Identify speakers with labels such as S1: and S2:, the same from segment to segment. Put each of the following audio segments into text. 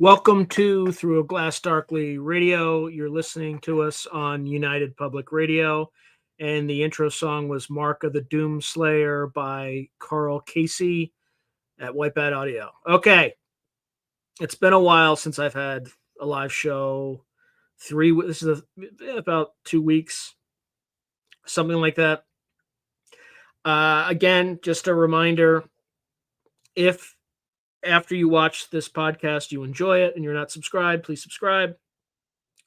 S1: Welcome to Through a Glass Darkly Radio. You're listening to us on United Public Radio. And the intro song was Mark of the Doom Slayer by Carl Casey at Whitebat Audio. Okay. It's been a while since I've had a live show. This is about 2 weeks, something like that. Again, just a reminder, if after you watch this podcast, you enjoy it and you're not subscribed, please subscribe.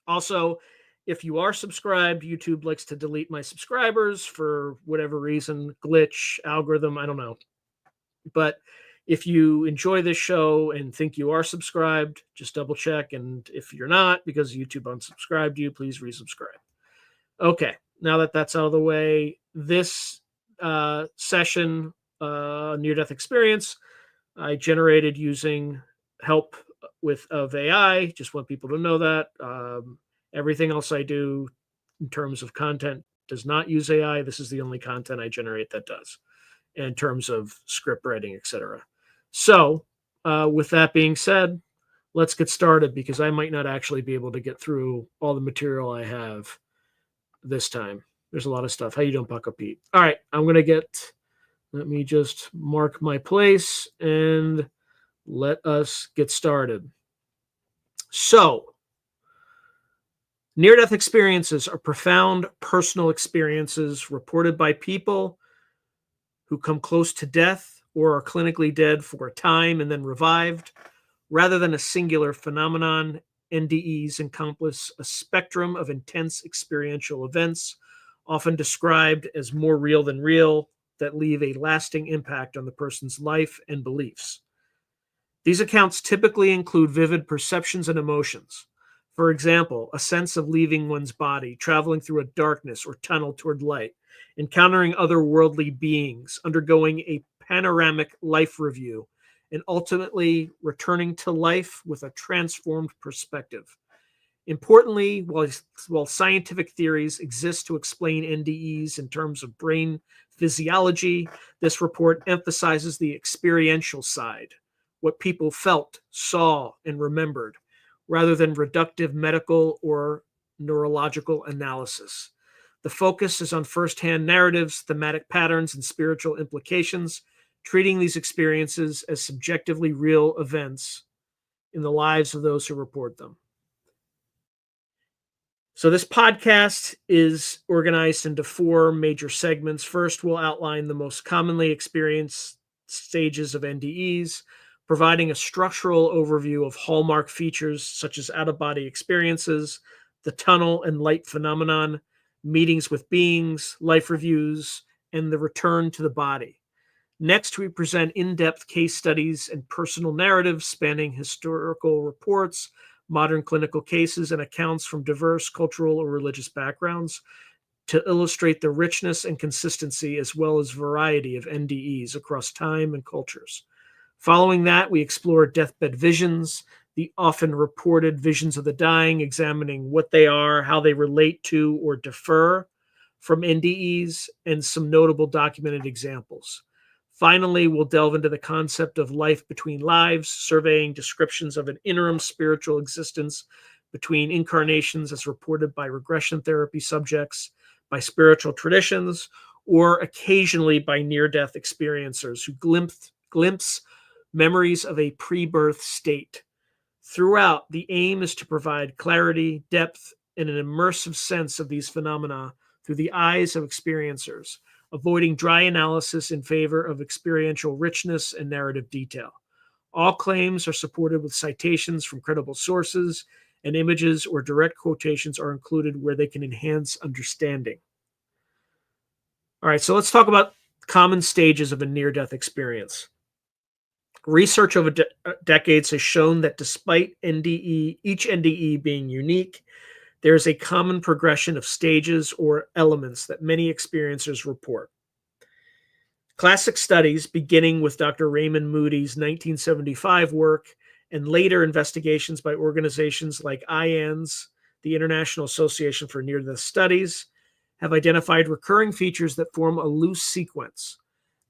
S1: Also, if you are subscribed, YouTube likes to delete my subscribers for whatever reason, glitch, algorithm, I don't know. But if you enjoy this show and think you are subscribed, just double check. And if you're not, because YouTube unsubscribed you, please resubscribe. Okay, now that that's out of the way, this session, near-death experience, I generated using help of AI. Just want people to know that. Everything else I do in terms of content does not use AI. This is the only content I generate that does, in terms of script writing, etc. So, with that being said, let's get started, because I might not actually be able to get through all the material I have this time. There's a lot of stuff. How you doing, Bucko Pete? All right, let me just mark my place and let us get started. So, near-death experiences are profound personal experiences reported by people who come close to death or are clinically dead for a time and then revived. Rather than a singular phenomenon, NDEs encompass a spectrum of intense experiential events, often described as more real than real, that leave a lasting impact on the person's life and beliefs. These accounts typically include vivid perceptions and emotions. For example, a sense of leaving one's body, traveling through a darkness or tunnel toward light, encountering otherworldly beings, undergoing a panoramic life review, and ultimately returning to life with a transformed perspective. Importantly, while scientific theories exist to explain NDEs in terms of brain physiology, this report emphasizes the experiential side, what people felt, saw, and remembered, rather than reductive medical or neurological analysis. The focus is on firsthand narratives, thematic patterns, and spiritual implications, treating these experiences as subjectively real events in the lives of those who report them. So this podcast is organized into 4 major segments. First, we'll outline the most commonly experienced stages of NDEs, providing a structural overview of hallmark features such as out-of-body experiences, the tunnel and light phenomenon, meetings with beings, life reviews, and the return to the body. Next, we present in-depth case studies and personal narratives spanning historical reports, modern clinical cases, and accounts from diverse cultural or religious backgrounds to illustrate the richness and consistency as well as variety of NDEs across time and cultures. Following that, we explore deathbed visions, the often reported visions of the dying, examining what they are, how they relate to or differ from NDEs, and some notable documented examples. Finally, we'll delve into the concept of life between lives, surveying descriptions of an interim spiritual existence between incarnations as reported by regression therapy subjects, by spiritual traditions, or occasionally by near-death experiencers who glimpse memories of a pre-birth state. Throughout, the aim is to provide clarity, depth, and an immersive sense of these phenomena through the eyes of experiencers, avoiding dry analysis in favor of experiential richness and narrative detail. All claims are supported with citations from credible sources, and images or direct quotations are included where they can enhance understanding. All right, so let's talk about common stages of a near-death experience. Research over decades has shown that despite each NDE being unique, there is a common progression of stages or elements that many experiencers report. Classic studies, beginning with Dr. Raymond Moody's 1975 work and later investigations by organizations like IANS, the International Association for Near-Death Studies, have identified recurring features that form a loose sequence.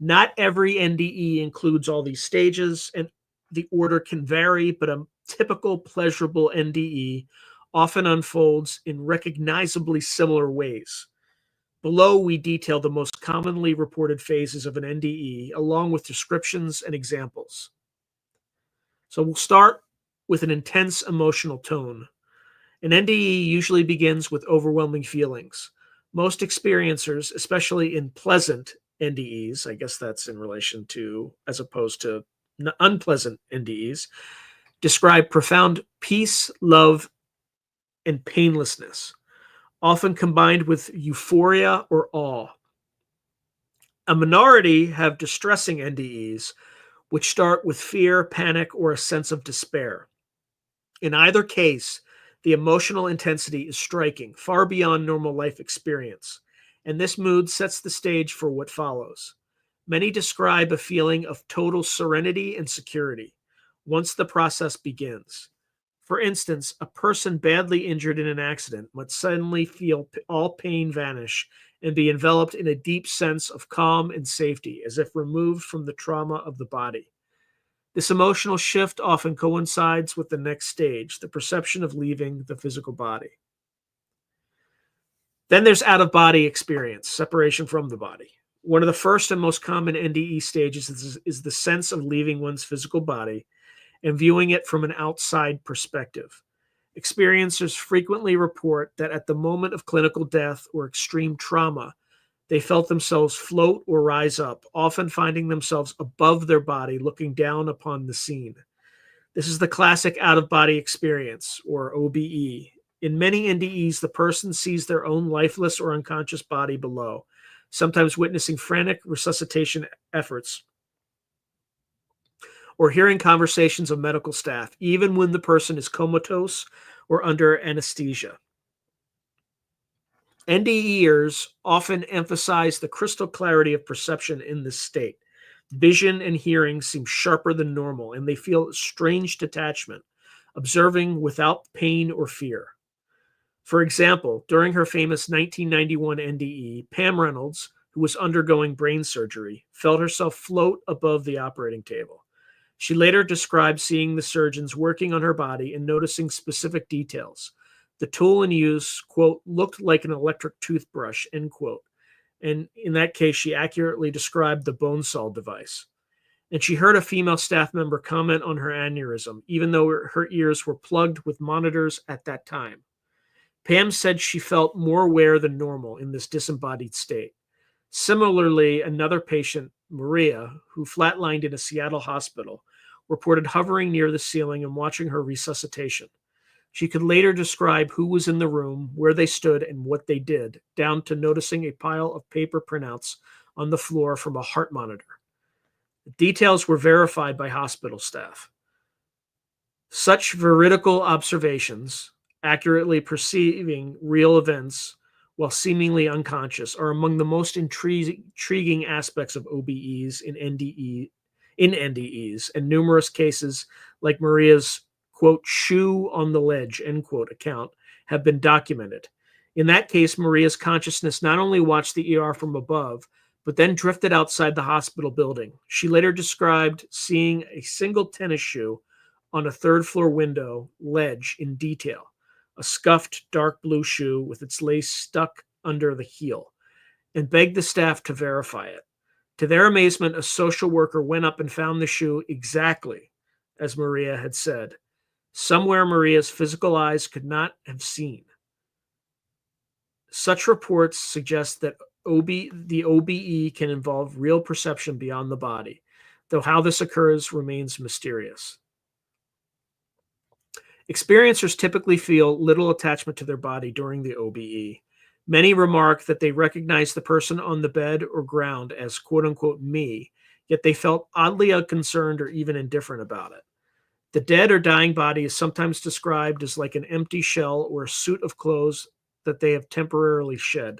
S1: Not every NDE includes all these stages, and the order can vary, but typical pleasurable NDE often unfolds in recognizably similar ways. Below, we detail the most commonly reported phases of an NDE, along with descriptions and examples. So we'll start with an intense emotional tone. An NDE usually begins with overwhelming feelings. Most experiencers, especially in pleasant NDEs, I guess that's in relation to, as opposed to unpleasant NDEs, describe profound peace, love, and painlessness, often combined with euphoria or awe. A minority have distressing NDEs, which start with fear, panic, or a sense of despair. In either case, the emotional intensity is striking, far beyond normal life experience, and this mood sets the stage for what follows. Many describe a feeling of total serenity and security once the process begins. For instance, a person badly injured in an accident might suddenly feel all pain vanish and be enveloped in a deep sense of calm and safety, as if removed from the trauma of the body. This emotional shift often coincides with the next stage, the perception of leaving the physical body. Then there's out of body experience, separation from the body. One of the first and most common NDE stages is the sense of leaving one's physical body and viewing it from an outside perspective. Experiencers frequently report that at the moment of clinical death or extreme trauma, they felt themselves float or rise up, often finding themselves above their body looking down upon the scene. This is the classic out of body experience, or OBE. In many NDEs, the person sees their own lifeless or unconscious body below, sometimes witnessing frantic resuscitation efforts or hearing conversations of medical staff, even when the person is comatose or under anesthesia. NDEers often emphasize the crystal clarity of perception in this state. Vision and hearing seem sharper than normal, and they feel a strange detachment, observing without pain or fear. For example, during her famous 1991 NDE, Pam Reynolds, who was undergoing brain surgery, felt herself float above the operating table. She later described seeing the surgeons working on her body and noticing specific details. The tool in use, quote, looked like an electric toothbrush, end quote. And in that case, she accurately described the bone saw device. And she heard a female staff member comment on her aneurysm, even though her ears were plugged with monitors at that time. Pam said she felt more aware than normal in this disembodied state. Similarly, another patient, Maria, who flatlined in a Seattle hospital, reported hovering near the ceiling and watching her resuscitation. She could later describe who was in the room, where they stood, and what they did, down to noticing a pile of paper printouts on the floor from a heart monitor. The details were verified by hospital staff. Such veridical observations, accurately perceiving real events while seemingly unconscious, are among the most intriguing aspects of OBEs in NDEs, and numerous cases like Maria's, quote, shoe on the ledge, end quote, account have been documented. In that case, Maria's consciousness not only watched the ER from above, but then drifted outside the hospital building. She later described seeing a single tennis shoe on a third floor window ledge in detail, a scuffed dark blue shoe with its lace stuck under the heel, and begged the staff to verify it. To their amazement, a social worker went up and found the shoe exactly as Maria had said, somewhere Maria's physical eyes could not have seen. Such reports suggest that the OBE can involve real perception beyond the body, though how this occurs remains mysterious. Experiencers typically feel little attachment to their body during the OBE. Many remark that they recognize the person on the bed or ground as quote unquote me, yet they felt oddly unconcerned or even indifferent about it. The dead or dying body is sometimes described as like an empty shell or a suit of clothes that they have temporarily shed.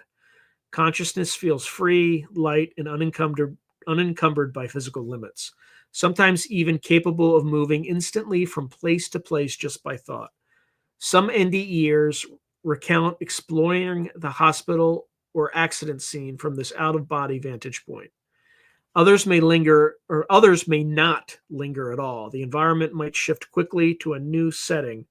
S1: Consciousness feels free, light, and unencumbered by physical limits, sometimes even capable of moving instantly from place to place just by thought. Some NDEers recount exploring the hospital or accident scene from this out-of-body vantage point. Others may linger, or others may not linger at all. The environment might shift quickly to a new setting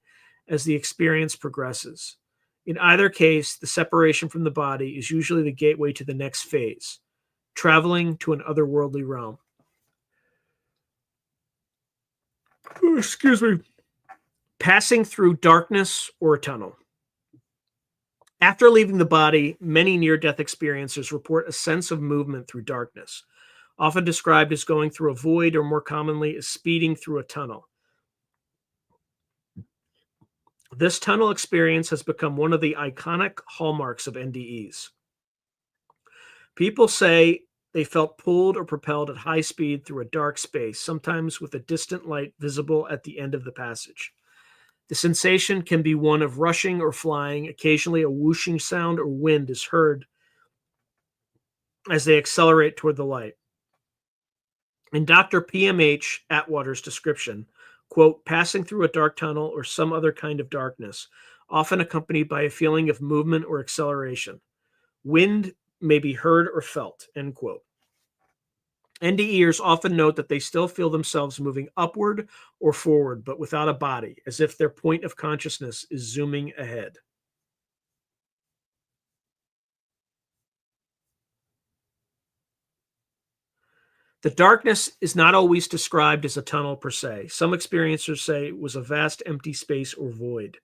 S1: as the experience progresses. In either case, the separation from the body is usually the gateway to the next phase, traveling to an otherworldly realm. Excuse me. Passing through darkness or a tunnel. After leaving the body, many near death experiencers report a sense of movement through darkness, often described as going through a void or more commonly as speeding through a tunnel. This tunnel experience has become one of the iconic hallmarks of NDEs. People say they felt pulled or propelled at high speed through a dark space, sometimes with a distant light visible at the end of the passage. The sensation can be one of rushing or flying. Occasionally, a whooshing sound or wind is heard as they accelerate toward the light. In Dr. PMH Atwater's description, quote, passing through a dark tunnel or some other kind of darkness, often accompanied by a feeling of movement or acceleration. Wind may be heard or felt, end quote. NDEers often note that they still feel themselves moving upward or forward, but without a body, as if their point of consciousness is zooming ahead. The darkness is not always described as a tunnel per se. Some experiencers say it was a vast empty space or void.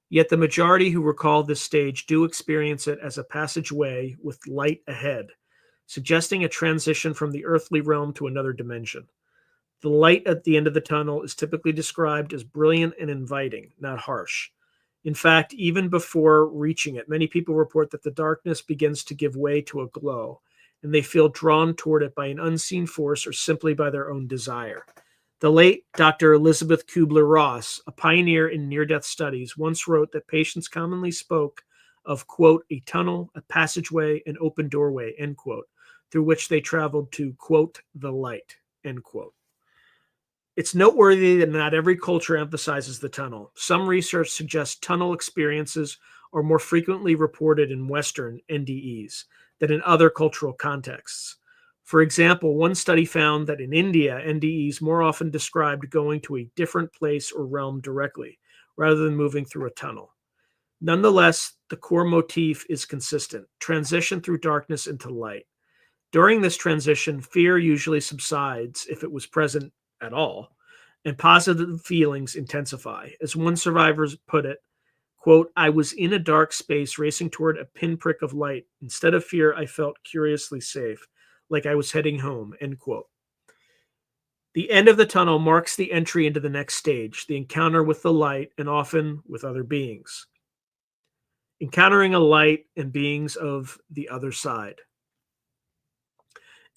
S1: Yet the majority who recall this stage do experience it as a passageway with light ahead, suggesting a transition from the earthly realm to another dimension. The light at the end of the tunnel is typically described as brilliant and inviting, not harsh. In fact, even before reaching it, many people report that the darkness begins to give way to a glow, and they feel drawn toward it by an unseen force or simply by their own desire. The late Dr. Elizabeth Kubler-Ross, a pioneer in near-death studies, once wrote that patients commonly spoke of, quote, a tunnel, a passageway, an open doorway, end quote, through which they traveled to, quote, the light, end quote. It's noteworthy that not every culture emphasizes the tunnel. Some research suggests tunnel experiences are more frequently reported in Western NDEs than in other cultural contexts. For example, one study found that in India, NDEs more often described going to a different place or realm directly, rather than moving through a tunnel. Nonetheless, the core motif is consistent: transition through darkness into light. During this transition, fear usually subsides, if it was present at all, and positive feelings intensify. As one survivor put it, quote, I was in a dark space racing toward a pinprick of light. Instead of fear, I felt curiously safe, like I was heading home, end quote. The end of the tunnel marks the entry into the next stage, the encounter with the light and often with other beings. Encountering a light and beings of the other side.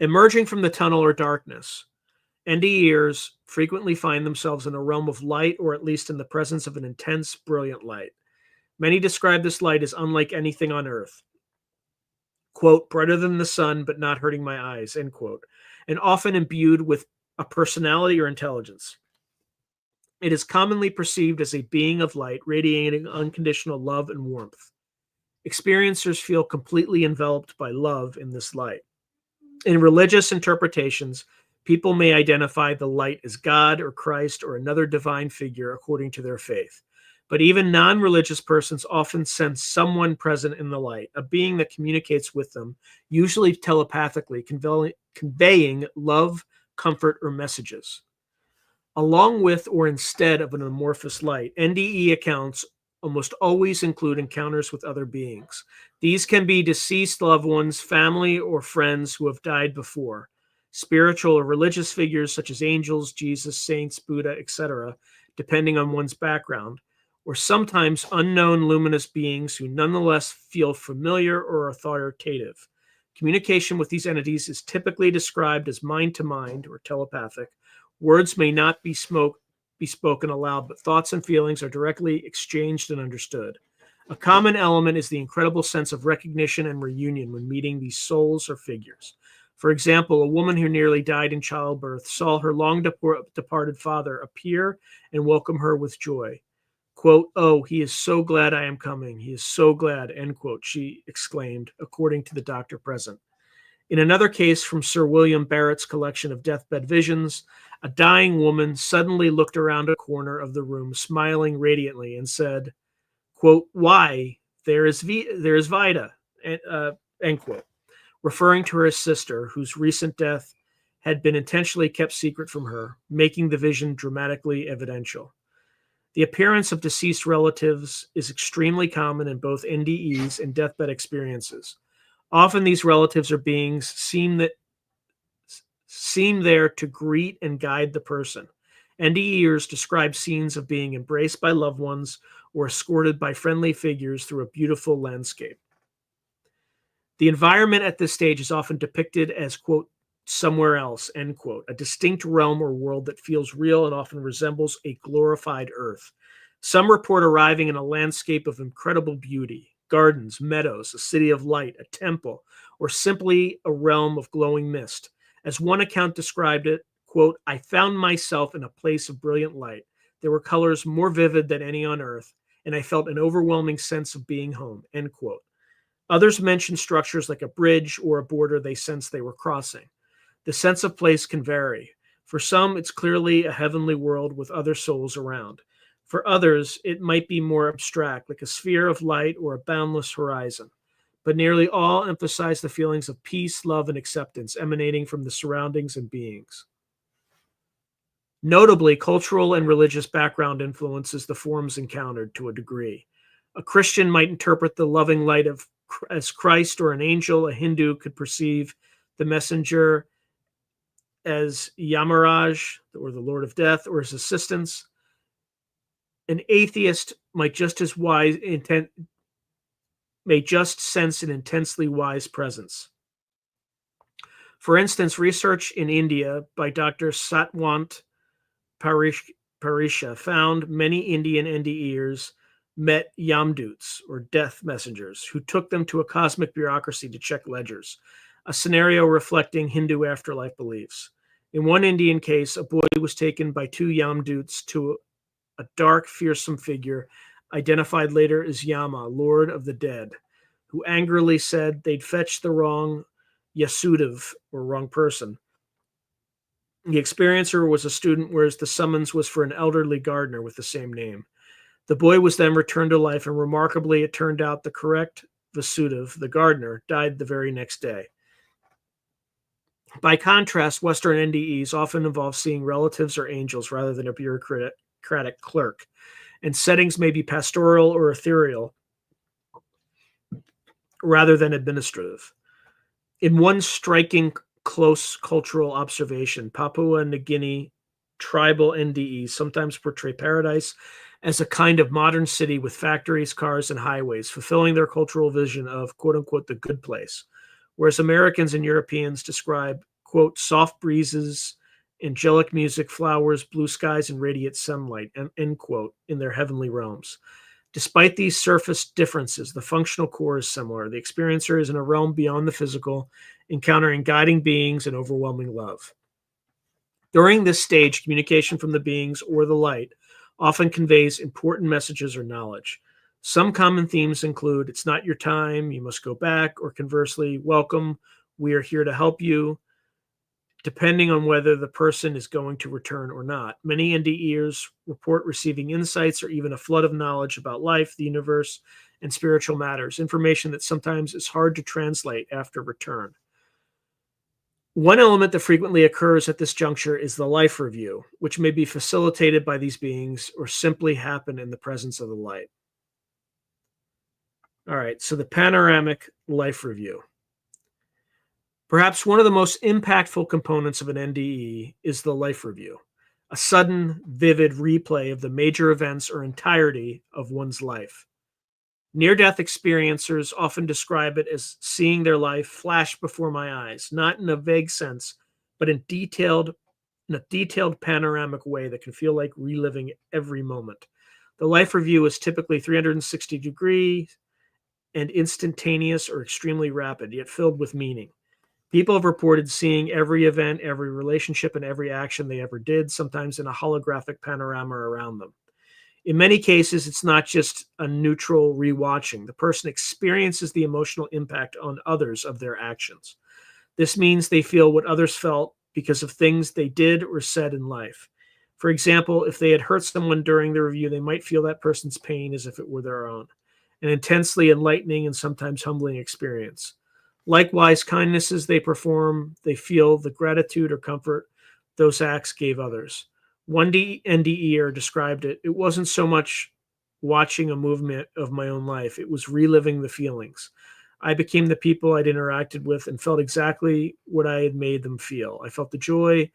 S1: Emerging from the tunnel or darkness, NDEers frequently find themselves in a realm of light, or at least in the presence of an intense, brilliant light. Many describe this light as unlike anything on earth. Quote, brighter than the sun, but not hurting my eyes, end quote, and often imbued with a personality or intelligence. It is commonly perceived as a being of light, radiating unconditional love and warmth. Experiencers feel completely enveloped by love in this light. In religious interpretations, people may identify the light as God or Christ or another divine figure according to their faith. But even non-religious persons often sense someone present in the light, a being that communicates with them, usually telepathically, conveying love, comfort, or messages. Along with or instead of an amorphous light, NDE accounts almost always include encounters with other beings. These can be deceased loved ones, family, or friends who have died before, spiritual or religious figures such as angels, Jesus, saints, Buddha, etc., depending on one's background, or sometimes unknown luminous beings who nonetheless feel familiar or authoritative. Communication with these entities is typically described as mind-to-mind or telepathic. Words may not be spoken aloud, but thoughts and feelings are directly exchanged and understood. A common element is the incredible sense of recognition and reunion when meeting these souls or figures. For example, a woman who nearly died in childbirth saw her long departed father appear and welcome her with joy. Quote, oh, he is so glad I am coming. He is so glad, end quote, she exclaimed, according to the doctor present. In another case from Sir William Barrett's collection of Deathbed Visions, a dying woman suddenly looked around a corner of the room, smiling radiantly, and said, quote, "Why, there is Vida," end quote, referring to her sister, whose recent death had been intentionally kept secret from her, making the vision dramatically evidential. The appearance of deceased relatives is extremely common in both NDEs and deathbed experiences. Often these relatives or beings seem there to greet and guide the person. NDEers describe scenes of being embraced by loved ones or escorted by friendly figures through a beautiful landscape. The environment at this stage is often depicted as, quote, "somewhere else," end quote, a distinct realm or world that feels real and often resembles a glorified earth. Some report arriving in a landscape of incredible beauty, gardens, meadows, a city of light, a temple, or simply a realm of glowing mist. As one account described it, quote, "I found myself in a place of brilliant light. There were colors more vivid than any on earth, and I felt an overwhelming sense of being home," end quote. Others mention structures like a bridge or a border they sensed they were crossing. The sense of place can vary. For some, it's clearly a heavenly world with other souls around. For others, it might be more abstract, like a sphere of light or a boundless horizon. But nearly all emphasize the feelings of peace, love, and acceptance emanating from the surroundings and beings. Notably, cultural and religious background influences the forms encountered to a degree. A Christian might interpret the loving light as Christ or an angel. A Hindu could perceive the messenger as Yamaraj, or the Lord of Death, or his assistants. An atheist may just sense an intensely wise presence. For instance, research in India by Dr. Satwant Parisha found many Indian NDEers met Yamdoots, or death messengers, who took them to a cosmic bureaucracy to check ledgers, a scenario reflecting Hindu afterlife beliefs. In one Indian case, a boy was taken by two Yamdoots to a dark, fearsome figure, identified later as Yama, Lord of the Dead, who angrily said they'd fetched the wrong Yasudev, or wrong person. The experiencer was a student, whereas the summons was for an elderly gardener with the same name. The boy was then returned to life, and remarkably, it turned out the correct Vasudev, the gardener, died the very next day. By contrast, Western NDEs often involve seeing relatives or angels rather than a bureaucratic clerk, and settings may be pastoral or ethereal rather than administrative. In one striking close cultural observation, Papua New Guinea tribal NDEs sometimes portray paradise as a kind of modern city with factories, cars, and highways, fulfilling their cultural vision of, quote unquote, the good place. Whereas Americans and Europeans describe, quote, soft breezes, angelic music, flowers, blue skies, and radiant sunlight, end quote, in their heavenly realms. Despite these surface differences, the functional core is similar. The experiencer is in a realm beyond the physical, encountering guiding beings and overwhelming love. During this stage, communication from the beings or the light often conveys important messages or knowledge. Some common themes include, "It's not your time, you must go back," or conversely, "Welcome, we are here to help you," depending on whether the person is going to return or not. Many NDEers report receiving insights or even a flood of knowledge about life, the universe, and spiritual matters, information that sometimes is hard to translate after return. One element that frequently occurs at this juncture is the life review, which may be facilitated by these beings or simply happen in the presence of the light. All right, so the panoramic life review. Perhaps one of the most impactful components of an NDE is the life review, a sudden, vivid replay of the major events or entirety of one's life. Near-death experiencers often describe it as seeing their life flash before my eyes, not in a vague sense, but in a detailed panoramic way that can feel like reliving every moment. The life review is typically 360 degrees and instantaneous or extremely rapid, yet filled with meaning. People have reported seeing every event, every relationship, and every action they ever did, sometimes in a holographic panorama around them. In many cases, it's not just a neutral rewatching. The person experiences the emotional impact on others of their actions. This means they feel what others felt because of things they did or said in life. For example, if they had hurt someone during the review, they might feel that person's pain as if it were their own, an intensely enlightening and sometimes humbling experience. Likewise, kindnesses they perform, they feel the gratitude or comfort those acts gave others. One NDEer described it. It wasn't so much watching a movement of my own life, it was reliving the feelings. I became the people I'd interacted with and felt exactly what I had made them feel. I felt the joy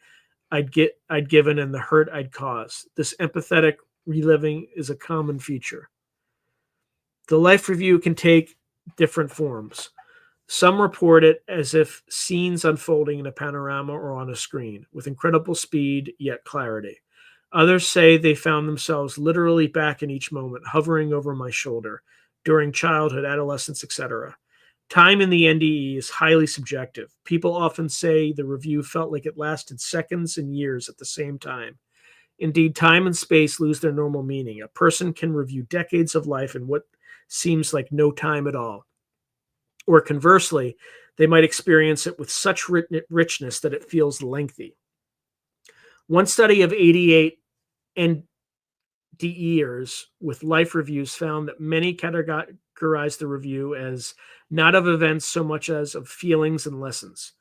S1: I'd given and the hurt I'd caused. This empathetic reliving is a common feature. The life review can take different forms. Some report it as if scenes unfolding in a panorama or on a screen, with incredible speed yet clarity. Others say they found themselves literally back in each moment, hovering over my shoulder during childhood, adolescence, etc. Time in the NDE is highly subjective. People often say the review felt like it lasted seconds and years at the same time. Indeed, time and space lose their normal meaning. A person can review decades of life in what seems like no time at all. Or conversely, they might experience it with such richness that it feels lengthy. One study of 88 NDEers with life reviews found that many categorize the review as not of events so much as of feelings and lessons,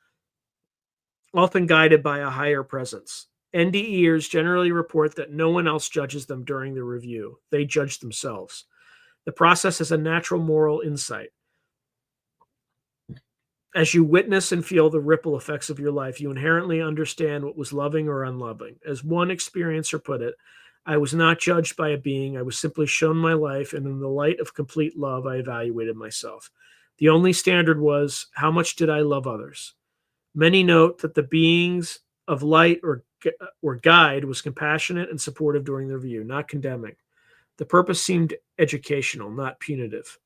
S1: often guided by a higher presence. NDEers generally report that no one else judges them during the review. They judge themselves. The process is a natural moral insight. As you witness and feel the ripple effects of your life, you inherently understand what was loving or unloving. As one experiencer put it, I was not judged by a being. I was simply shown my life, and in the light of complete love, I evaluated myself. The only standard was, how much did I love others? Many note that the beings of light or guide was compassionate and supportive during the review, not condemning. The purpose seemed educational, not punitive.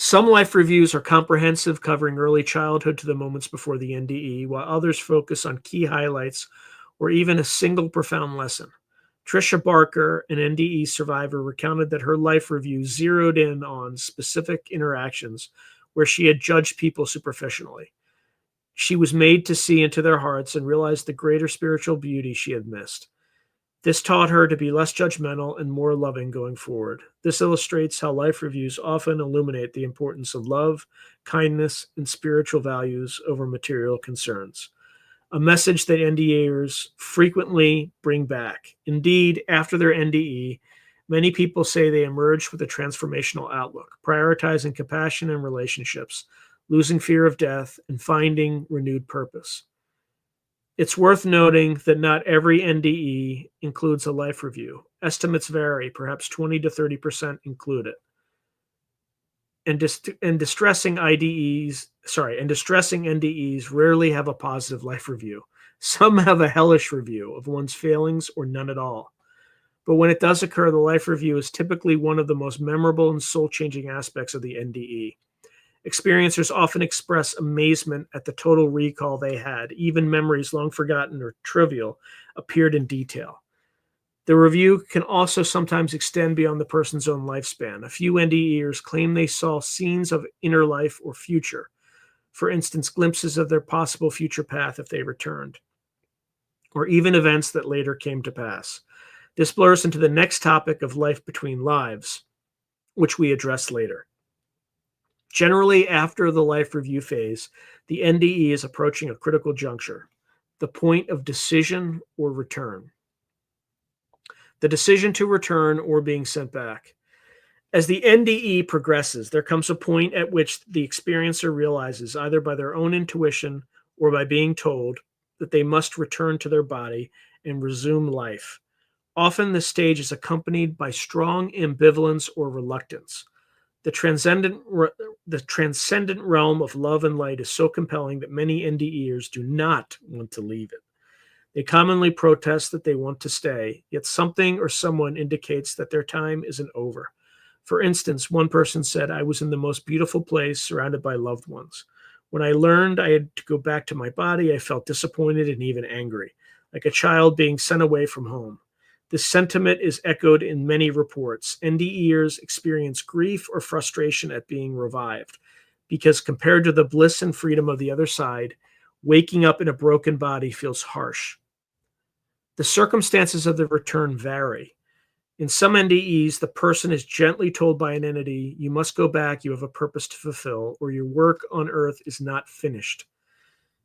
S1: Some life reviews are comprehensive, covering early childhood to the moments before the NDE, while others focus on key highlights or even a single profound lesson. Tricia Barker, an NDE survivor, recounted that her life review zeroed in on specific interactions where she had judged people superficially. She was made to see into their hearts and realize the greater spiritual beauty she had missed. This taught her to be less judgmental and more loving going forward. This illustrates how life reviews often illuminate the importance of love, kindness, and spiritual values over material concerns, a message that NDEers frequently bring back. Indeed, after their NDE, many people say they emerged with a transformational outlook, prioritizing compassion and relationships, losing fear of death, and finding renewed purpose. It's worth noting that not every NDE includes a life review. Estimates vary, perhaps 20 to 30% include it. And distressing NDEs rarely have a positive life review. Some have a hellish review of one's failings or none at all. But when it does occur, the life review is typically one of the most memorable and soul-changing aspects of the NDE. Experiencers often express amazement at the total recall they had. Even memories long forgotten or trivial appeared in detail. The review can also sometimes extend beyond the person's own lifespan. A few NDEers claim they saw scenes of inner life or future, for instance, glimpses of their possible future path if they returned, or even events that later came to pass. This blurs into the next topic of life between lives, which we address later. Generally, after the life review phase, the NDE is approaching a critical juncture, the point of decision or return. The decision to return or being sent back. As the NDE progresses, there comes a point at which the experiencer realizes, either by their own intuition or by being told, that they must return to their body and resume life. Often, this stage is accompanied by strong ambivalence or reluctance. The transcendent realm of love and light is so compelling that many NDEers do not want to leave it. They commonly protest that they want to stay, yet something or someone indicates that their time isn't over. For instance, one person said, "I was in the most beautiful place, surrounded by loved ones. When I learned I had to go back to my body, I felt disappointed and even angry, like a child being sent away from home." This sentiment is echoed in many reports. NDEers experience grief or frustration at being revived. because compared to the bliss and freedom of the other side, waking up in a broken body feels harsh. The circumstances of the return vary. In some NDEs, the person is gently told by an entity, you must go back, you have a purpose to fulfill, or your work on earth is not finished.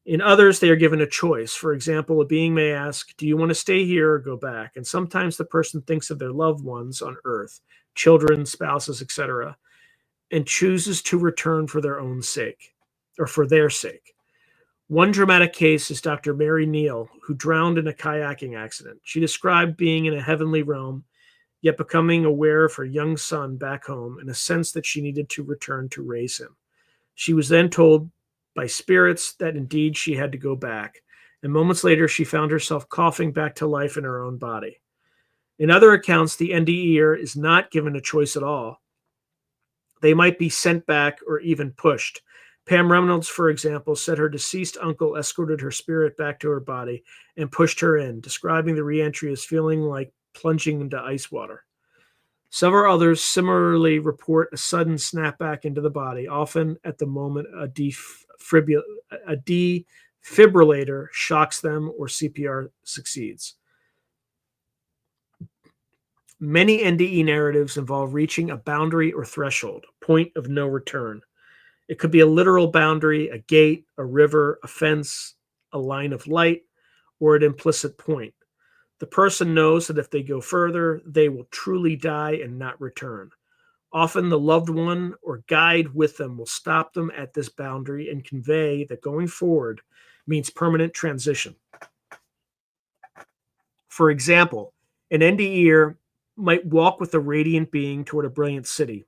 S1: In others, they are given a choice. For example, a being may ask, do you want to stay here or go back? And sometimes the person thinks of their loved ones on earth, children, spouses, etc., and chooses to return for their own sake, or for their sake. One dramatic case is Dr. Mary Neal, who drowned in a kayaking accident. She described being in a heavenly realm, yet becoming aware of her young son back home and a sense that she needed to return to raise him. She was then told by spirits that indeed she had to go back, and moments later she found herself coughing back to life in her own body. In other accounts, the NDEer is not given a choice at all. They might be sent back or even pushed. Pam Reynolds, for example, said her deceased uncle escorted her spirit back to her body and pushed her in, describing the reentry as feeling like plunging into ice water. Several others similarly report a sudden snapback into the body, often at the moment a defibrillator shocks them or CPR succeeds. Many NDE narratives involve reaching a boundary or threshold, a point of no return. It could be a literal boundary, a gate, a river, a fence, a line of light, or an implicit point. The person knows that if they go further, they will truly die and not return. Often the loved one or guide with them will stop them at this boundary and convey that going forward means permanent transition. For example, an NDEer might walk with a radiant being toward a brilliant city,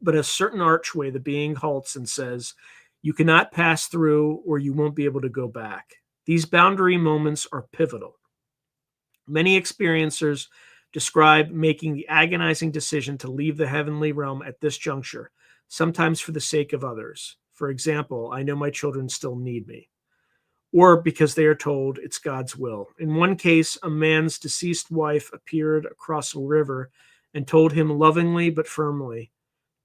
S1: but a certain archway the being halts and says, you cannot pass through or you won't be able to go back. These boundary moments are pivotal. Many experiencers describe making the agonizing decision to leave the heavenly realm at this juncture, sometimes for the sake of others. For example, I know my children still need me, or because they are told it's God's will. In one case, a man's deceased wife appeared across a river and told him lovingly but firmly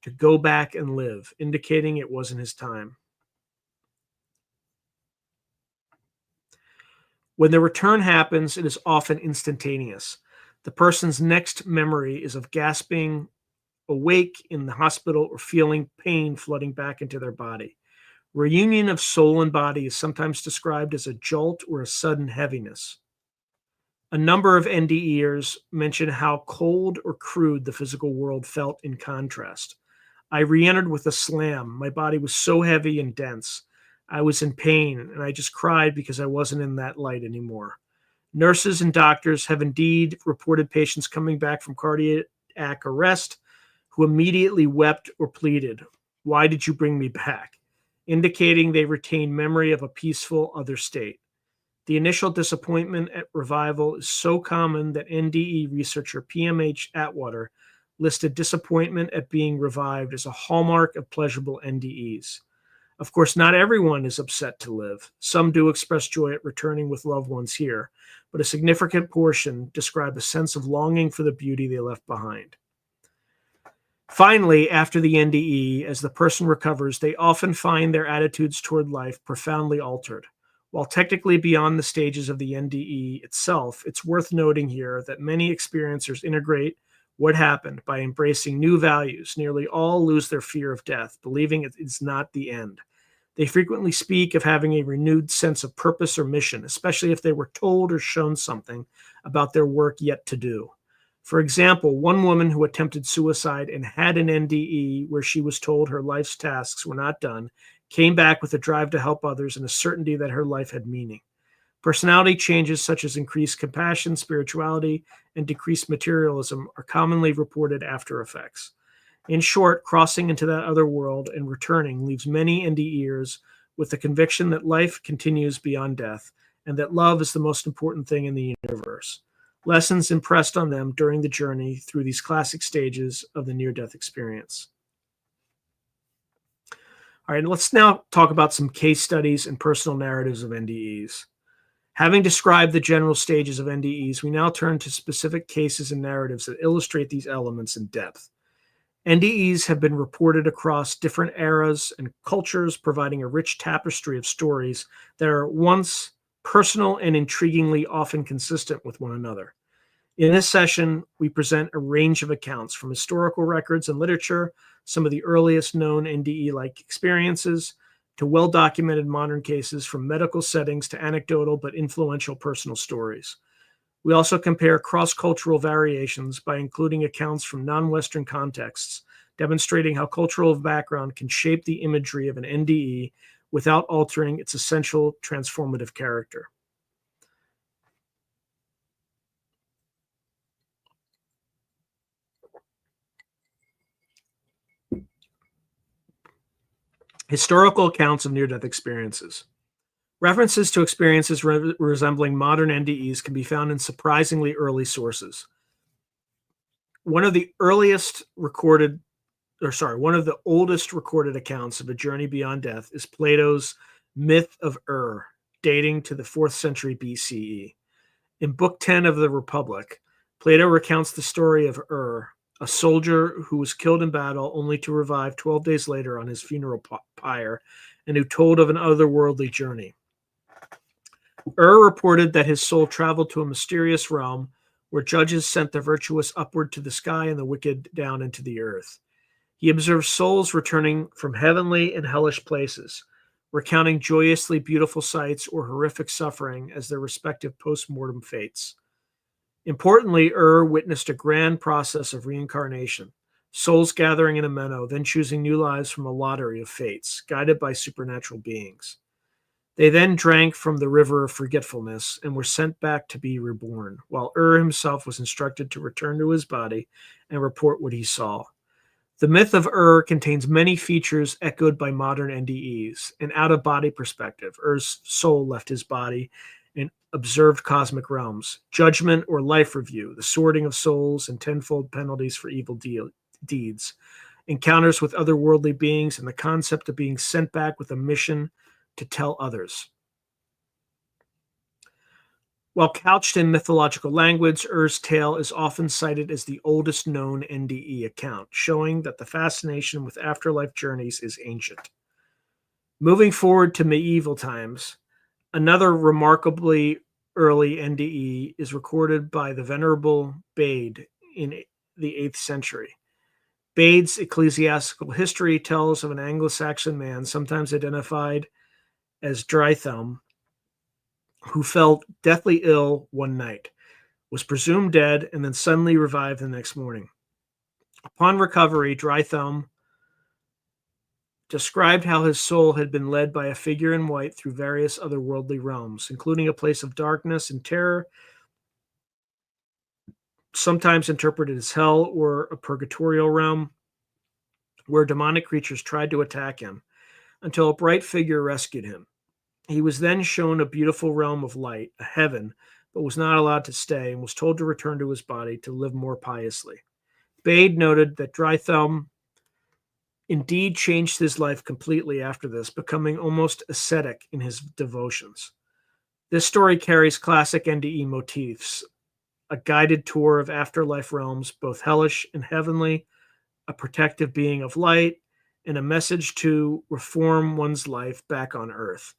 S1: to go back and live, indicating it wasn't his time. When the return happens, it is often instantaneous. The person's next memory is of gasping awake in the hospital or feeling pain flooding back into their body. Reunion of soul and body is sometimes described as a jolt or a sudden heaviness. A number of NDEers mention how cold or crude the physical world felt in contrast. I re-entered with a slam. My body was so heavy and dense. I was in pain, and I just cried because I wasn't in that light anymore. Nurses and doctors have indeed reported patients coming back from cardiac arrest who immediately wept or pleaded, why did you bring me back? Indicating they retain memory of a peaceful other state. The initial disappointment at revival is so common that NDE researcher PMH Atwater listed disappointment at being revived as a hallmark of pleasurable NDEs. Of course, not everyone is upset to live. Some do express joy at returning with loved ones here, but a significant portion describe a sense of longing for the beauty they left behind. Finally, after the NDE, as the person recovers, they often find their attitudes toward life profoundly altered. While technically beyond the stages of the NDE itself, it's worth noting here that many experiencers integrate what happened by embracing new values. Nearly all lose their fear of death, believing it is not the end. They frequently speak of having a renewed sense of purpose or mission, especially if they were told or shown something about their work yet to do. For example, one woman who attempted suicide and had an NDE where she was told her life's tasks were not done, came back with a drive to help others and a certainty that her life had meaning. Personality changes such as increased compassion, spirituality, and decreased materialism are commonly reported after effects. In short, crossing into that other world and returning leaves many NDEers with the conviction that life continues beyond death and that love is the most important thing in the universe. Lessons impressed on them during the journey through these classic stages of the near-death experience. All right, let's now talk about some case studies and personal narratives of NDEs. Having described the general stages of NDEs, we now turn to specific cases and narratives that illustrate these elements in depth. NDEs have been reported across different eras and cultures, providing a rich tapestry of stories that are once personal and intriguingly often consistent with one another. In this session, we present a range of accounts from historical records and literature, some of the earliest known NDE-like experiences, to well-documented modern cases, from medical settings to anecdotal but influential personal stories. We also compare cross-cultural variations by including accounts from non-Western contexts, demonstrating how cultural background can shape the imagery of an NDE without altering its essential transformative character. Historical accounts of near-death experiences. References to experiences resembling modern NDEs can be found in surprisingly early sources. One of the oldest recorded accounts of a journey beyond death is Plato's myth of dating to the 4th century BCE. In Book 10 of the Republic, Plato recounts the story of a soldier who was killed in battle only to revive 12 days later on his funeral pyre, and who told of an otherworldly journey. Reported that his soul traveled to a mysterious realm where judges sent the virtuous upward to the sky and the wicked down into the earth. He observed souls returning from heavenly and hellish places, recounting joyously beautiful sights or horrific suffering as their respective post-mortem fates. Importantly, witnessed a grand process of reincarnation, souls gathering in a meadow, then choosing new lives from a lottery of fates, guided by supernatural beings. They then drank from the river of forgetfulness and were sent back to be reborn, while himself was instructed to return to his body and report what he saw. The myth of contains many features echoed by modern NDEs. An out-of-body perspective, soul left his body and observed cosmic realms. Judgment or life review, the sorting of souls and tenfold penalties for evil deeds. Encounters with otherworldly beings and the concept of being sent back with a mission to tell others. While couched in mythological language, tale is often cited as the oldest known NDE account, showing that the fascination with afterlife journeys is ancient. Moving forward to medieval times, another remarkably early NDE is recorded by the Venerable Bede in the 8th century. Bede's ecclesiastical history tells of an Anglo-Saxon man, sometimes identified as Dry Thumb, who fell deathly ill one night, was presumed dead, and then suddenly revived the next morning. Upon recovery, Dry Thumb described how his soul had been led by a figure in white through various otherworldly realms, including a place of darkness and terror, sometimes interpreted as hell or a purgatorial realm, where demonic creatures tried to attack him, until a bright figure rescued him. He was then shown a beautiful realm of light, a heaven, but was not allowed to stay and was told to return to his body to live more piously. Bede noted that Dry Thumb indeed changed his life completely after this, becoming almost ascetic in his devotions. This story carries classic NDE motifs: a guided tour of afterlife realms, both hellish and heavenly, a protective being of light, and a message to reform one's life back on earth.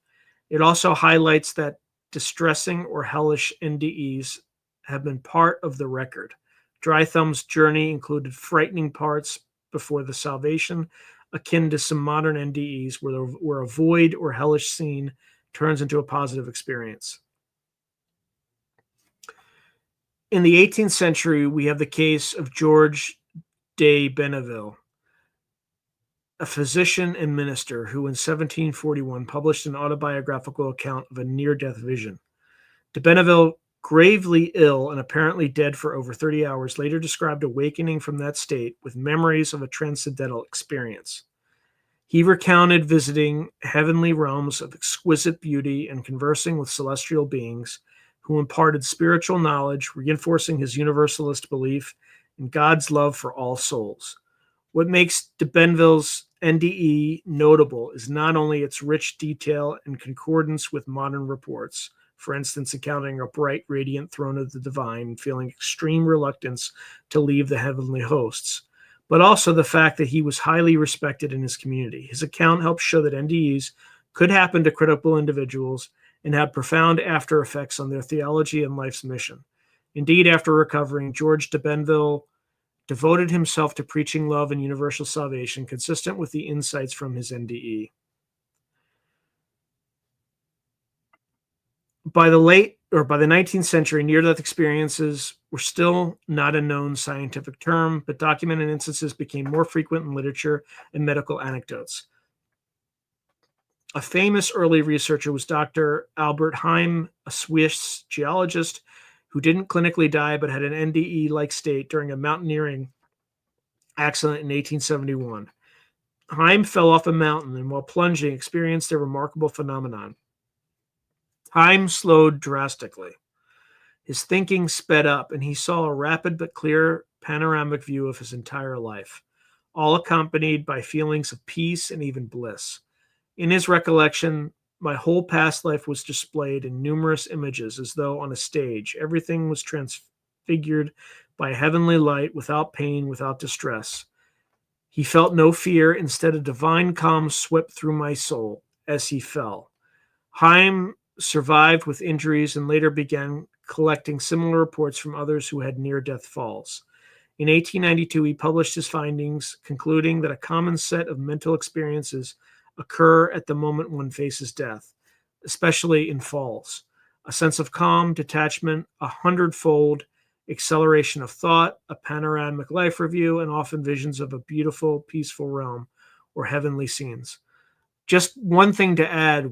S1: It also highlights that distressing or hellish NDEs have been part of the record. Dry Thumb's journey included frightening parts before the salvation, akin to some modern NDEs where a void or hellish scene turns into a positive experience. In the 18th century, we have the case of George de Benneville, a physician and minister who in 1741 published an autobiographical account of a near-death vision. De Benneville, gravely ill and apparently dead for over 30 hours, later described awakening from that state with memories of a transcendental experience. He recounted visiting heavenly realms of exquisite beauty and conversing with celestial beings who imparted spiritual knowledge, reinforcing his universalist belief in God's love for all souls. What makes de Benneville's NDE notable is not only its rich detail and concordance with modern reports, for instance, encountering a bright, radiant throne of the divine and feeling extreme reluctance to leave the heavenly hosts, but also the fact that he was highly respected in his community. His account helps show that NDEs could happen to critical individuals and had profound after effects on their theology and life's mission. Indeed, after recovering, George de Benville devoted himself to preaching love and universal salvation, consistent with the insights from his NDE. By the 19th century, near-death experiences were still not a known scientific term, but documented instances became more frequent in literature and medical anecdotes. A famous early researcher was Dr. Albert Heim, a Swiss geologist who didn't clinically die but had an NDE-like state during a mountaineering accident in 1871. Heim fell off a mountain and while plunging experienced a remarkable phenomenon. Time slowed drastically. His thinking sped up, and he saw a rapid but clear panoramic view of his entire life, all accompanied by feelings of peace and even bliss. In his recollection, my whole past life was displayed in numerous images as though on a stage. Everything was transfigured by a heavenly light, without pain, without distress. He felt no fear. Instead, a divine calm swept through my soul as he fell. Heim survived with injuries and later began collecting similar reports from others who had near-death falls. In 1892, he published his findings, concluding that a common set of mental experiences occur at the moment one faces death, especially in falls. A sense of calm, detachment, a hundredfold acceleration of thought, a panoramic life review, and often visions of a beautiful, peaceful realm or heavenly scenes. Just one thing to add,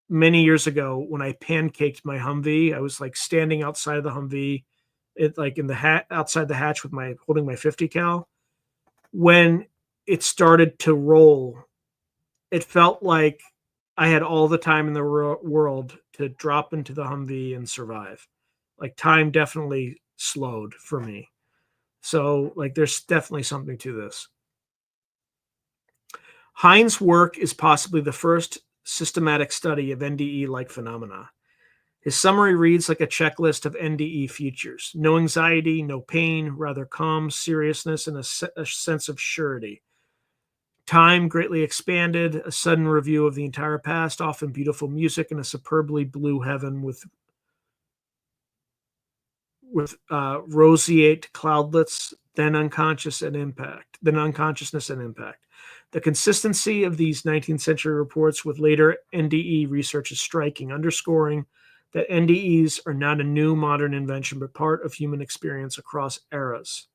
S1: many years ago, when I pancaked my Humvee, I was like standing outside of the Humvee, outside the hatch with holding my 50 cal. When it started to roll, it felt like I had all the time in the world to drop into the Humvee and survive. Like time definitely slowed for me. So there's definitely something to this. Hein's work is possibly the first systematic study of NDE-like phenomena. His summary reads like a checklist of NDE features: no anxiety, no pain, rather calm seriousness, and a sense of surety. Time greatly expanded, a sudden review of the entire past, often beautiful music, and a superbly blue heaven with roseate cloudlets, then unconsciousness and impact. The consistency of these 19th century reports with later NDE research is striking, underscoring that NDEs are not a new modern invention, but part of human experience across eras.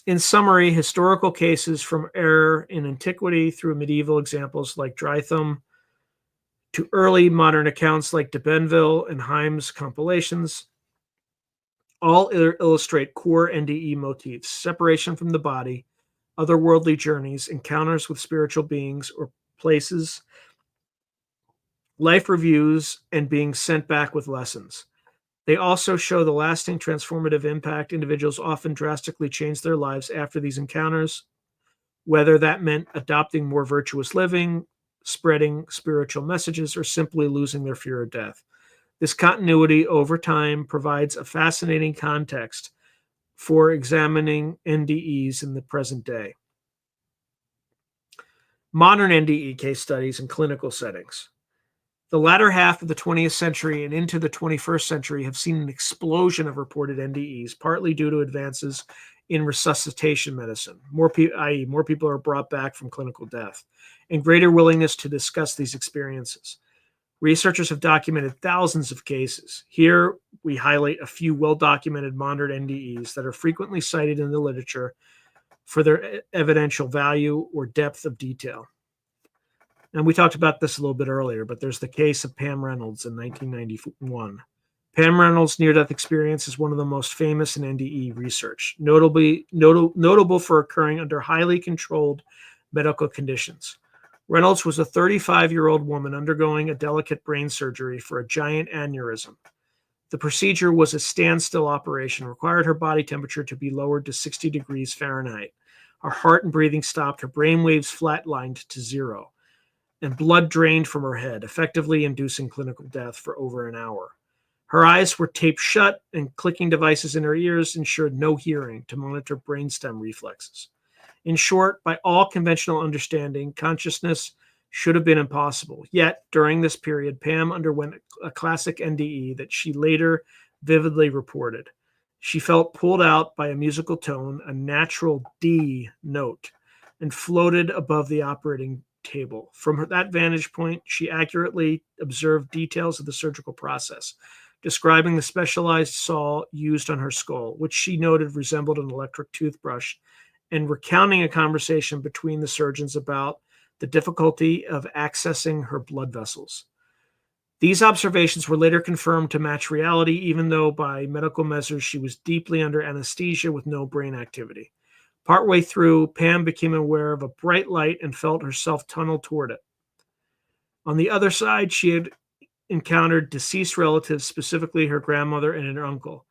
S1: In summary, historical cases from era in antiquity through medieval examples like Drythum to early modern accounts like de Benville and Heim's compilations all illustrate core NDE motifs: separation from the body, otherworldly journeys, encounters with spiritual beings or places, life reviews, and being sent back with lessons. They also show the lasting transformative impact. Individuals often drastically change their lives after these encounters, whether that meant adopting more virtuous living, spreading spiritual messages, or simply losing their fear of death. This continuity over time provides a fascinating context for examining NDEs in the present day. Modern NDE case studies in clinical settings. The latter half of the 20th century and into the 21st century have seen an explosion of reported NDEs, partly due to advances in resuscitation medicine, i.e., more people are brought back from clinical death, and greater willingness to discuss these experiences. Researchers have documented thousands of cases. Here, we highlight a few well-documented modern NDEs that are frequently cited in the literature for their evidential value or depth of detail. And we talked about this a little bit earlier, but there's the case of Pam Reynolds in 1991. Pam Reynolds' near-death experience is one of the most famous in NDE research, notable for occurring under highly controlled medical conditions. Reynolds was a 35-year-old woman undergoing a delicate brain surgery for a giant aneurysm. The procedure was a standstill operation, required her body temperature to be lowered to 60 degrees Fahrenheit. Her heart and breathing stopped, her brain waves flatlined to zero, and blood drained from her head, effectively inducing clinical death for over an hour. Her eyes were taped shut, and clicking devices in her ears ensured no hearing to monitor brainstem reflexes. In short, by all conventional understanding, consciousness should have been impossible. Yet, during this period, Pam underwent a classic NDE that she later vividly reported. She felt pulled out by a musical tone, a natural D note, and floated above the operating table. From that vantage point, she accurately observed details of the surgical process, describing the specialized saw used on her skull, which she noted resembled an electric toothbrush, and recounting a conversation between the surgeons about the difficulty of accessing her blood vessels. These observations were later confirmed to match reality, even though by medical measures she was deeply under anesthesia with no brain activity. Partway through, Pam became aware of a bright light and felt herself tunnel toward it. On the other side, she had encountered deceased relatives, specifically her grandmother and her uncle,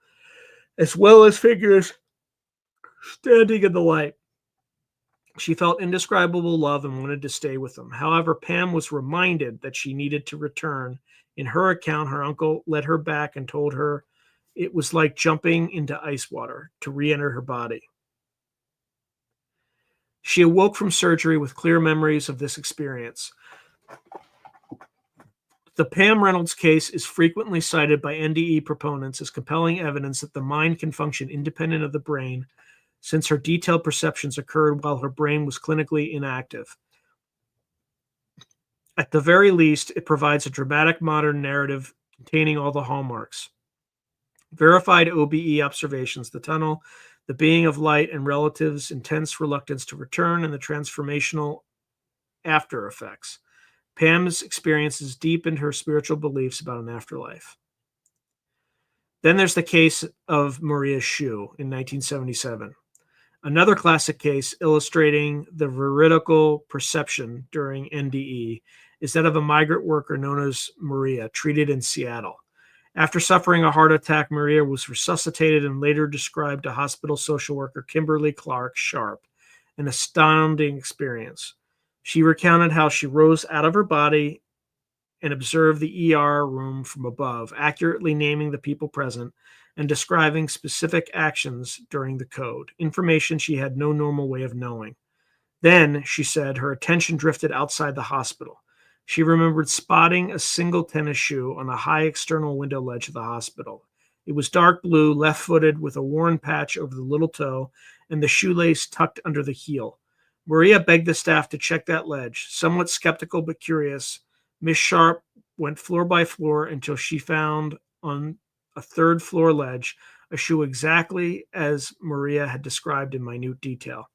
S1: as well as figures standing in the light. She felt indescribable love and wanted to stay with them. However, Pam was reminded that she needed to return. In her account, her uncle led her back and told her it was like jumping into ice water to re-enter her body. She awoke from surgery with clear memories of this experience. The Pam Reynolds case is frequently cited by NDE proponents as compelling evidence that the mind can function independent of the brain, since her detailed perceptions occurred while her brain was clinically inactive. At the very least, it provides a dramatic modern narrative containing all the hallmarks. Verified OBE observations, the tunnel, the being of light and relatives' intense reluctance to return, and the transformational after effects. Pam's experiences deepened her spiritual beliefs about an afterlife. Then there's the case of Maria's shoe in 1977. Another classic case illustrating the veridical perception during NDE is that of a migrant worker known as Maria, treated in Seattle. After suffering a heart attack, Maria was resuscitated and later described to hospital social worker Kimberly Clark Sharp, an astounding experience. She recounted how she rose out of her body and observed the ER room from above, accurately naming the people present and describing specific actions during the code, information she had no normal way of knowing. Then, she said, her attention drifted outside the hospital. She remembered spotting a single tennis shoe on a high external window ledge of the hospital. It was dark blue, left-footed, with a worn patch over the little toe, and the shoelace tucked under the heel. Maria begged the staff to check that ledge. Somewhat skeptical but curious, Miss Sharp went floor by floor until she found on a third-floor ledge a shoe exactly as Maria had described in minute detail.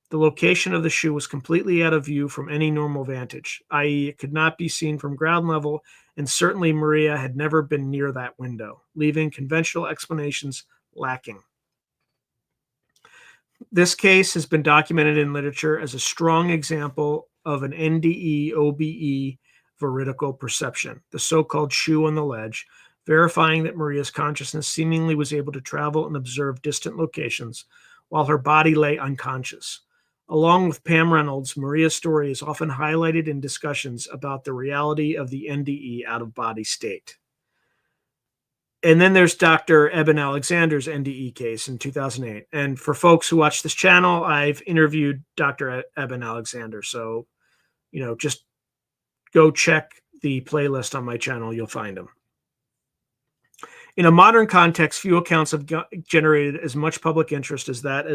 S1: The location of the shoe was completely out of view from any normal vantage, i.e., it could not be seen from ground level, and certainly Maria had never been near that window, leaving conventional explanations lacking. This case has been documented in literature as a strong example of an NDE-OBE veridical perception, the so-called shoe on the ledge, verifying that Maria's consciousness seemingly was able to travel and observe distant locations while her body lay unconscious. Along with Pam Reynolds, Maria's story is often highlighted in discussions about the reality of the NDE out-of-body state. And then there's Dr. Eben Alexander's NDE case in 2008. And for folks who watch this channel, I've interviewed Dr. Eben Alexander. So, just go check the playlist on my channel. You'll find him. In a modern context, few accounts have generated as much public interest as that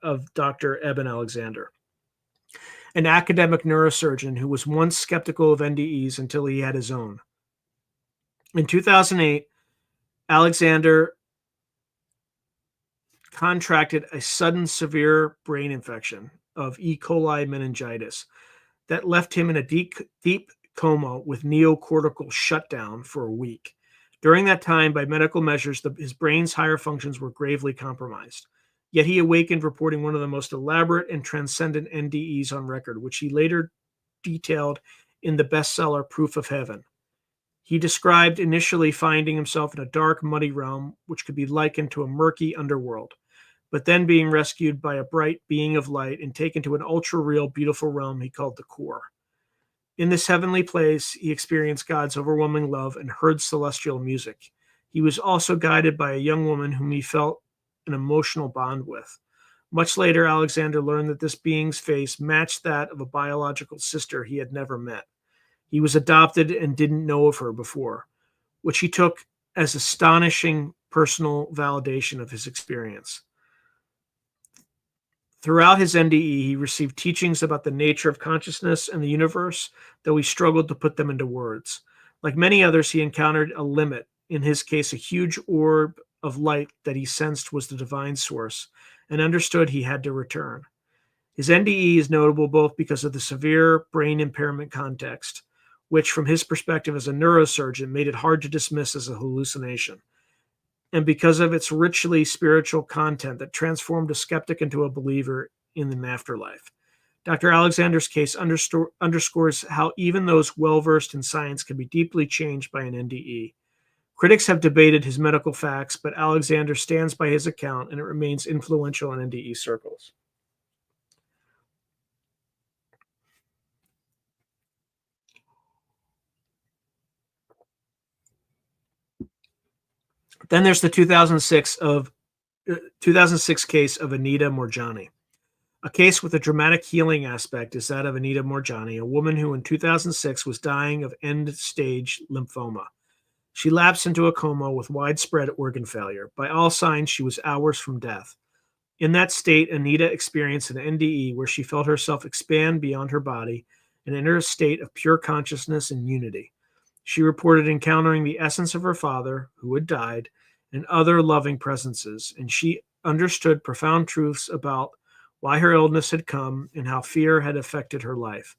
S1: of Dr. Eben Alexander, an academic neurosurgeon who was once skeptical of NDEs until he had his own. In 2008, Alexander contracted a sudden severe brain infection of E. coli meningitis that left him in a deep coma with neocortical shutdown for a week. During that time, by medical measures, his brain's higher functions were gravely compromised. Yet he awakened reporting one of the most elaborate and transcendent NDEs on record, which he later detailed in the bestseller Proof of Heaven. He described initially finding himself in a dark, muddy realm, which could be likened to a murky underworld, but then being rescued by a bright being of light and taken to an ultra-real, beautiful realm he called the core. In this heavenly place, he experienced God's overwhelming love and heard celestial music. He was also guided by a young woman whom he felt an emotional bond with. Much later, Alexander learned that this being's face matched that of a biological sister he had never met. He was adopted and didn't know of her before, which he took as astonishing personal validation of his experience. Throughout his NDE, he received teachings about the nature of consciousness and the universe, though he struggled to put them into words. Like many others, he encountered a limit, in his case, a huge orb of light that he sensed was the divine source, and understood he had to return. His NDE is notable both because of the severe brain impairment context, which, from his perspective as a neurosurgeon, made it hard to dismiss as a hallucination, and because of its richly spiritual content that transformed a skeptic into a believer in the afterlife. Dr. Alexander's case underscores how even those well versed in science can be deeply changed by an NDE. Critics have debated his medical facts, but Alexander stands by his account and it remains influential in NDE circles. Then there's the 2006 case of Anita Morjani. A case with a dramatic healing aspect is that of Anita Morjani, a woman who in 2006 was dying of end-stage lymphoma. She lapsed into a coma with widespread organ failure. By all signs, she was hours from death. In that state, Anita experienced an NDE where she felt herself expand beyond her body and enter a state of pure consciousness and unity. She reported encountering the essence of her father, who had died, and other loving presences, and she understood profound truths about why her illness had come and how fear had affected her life.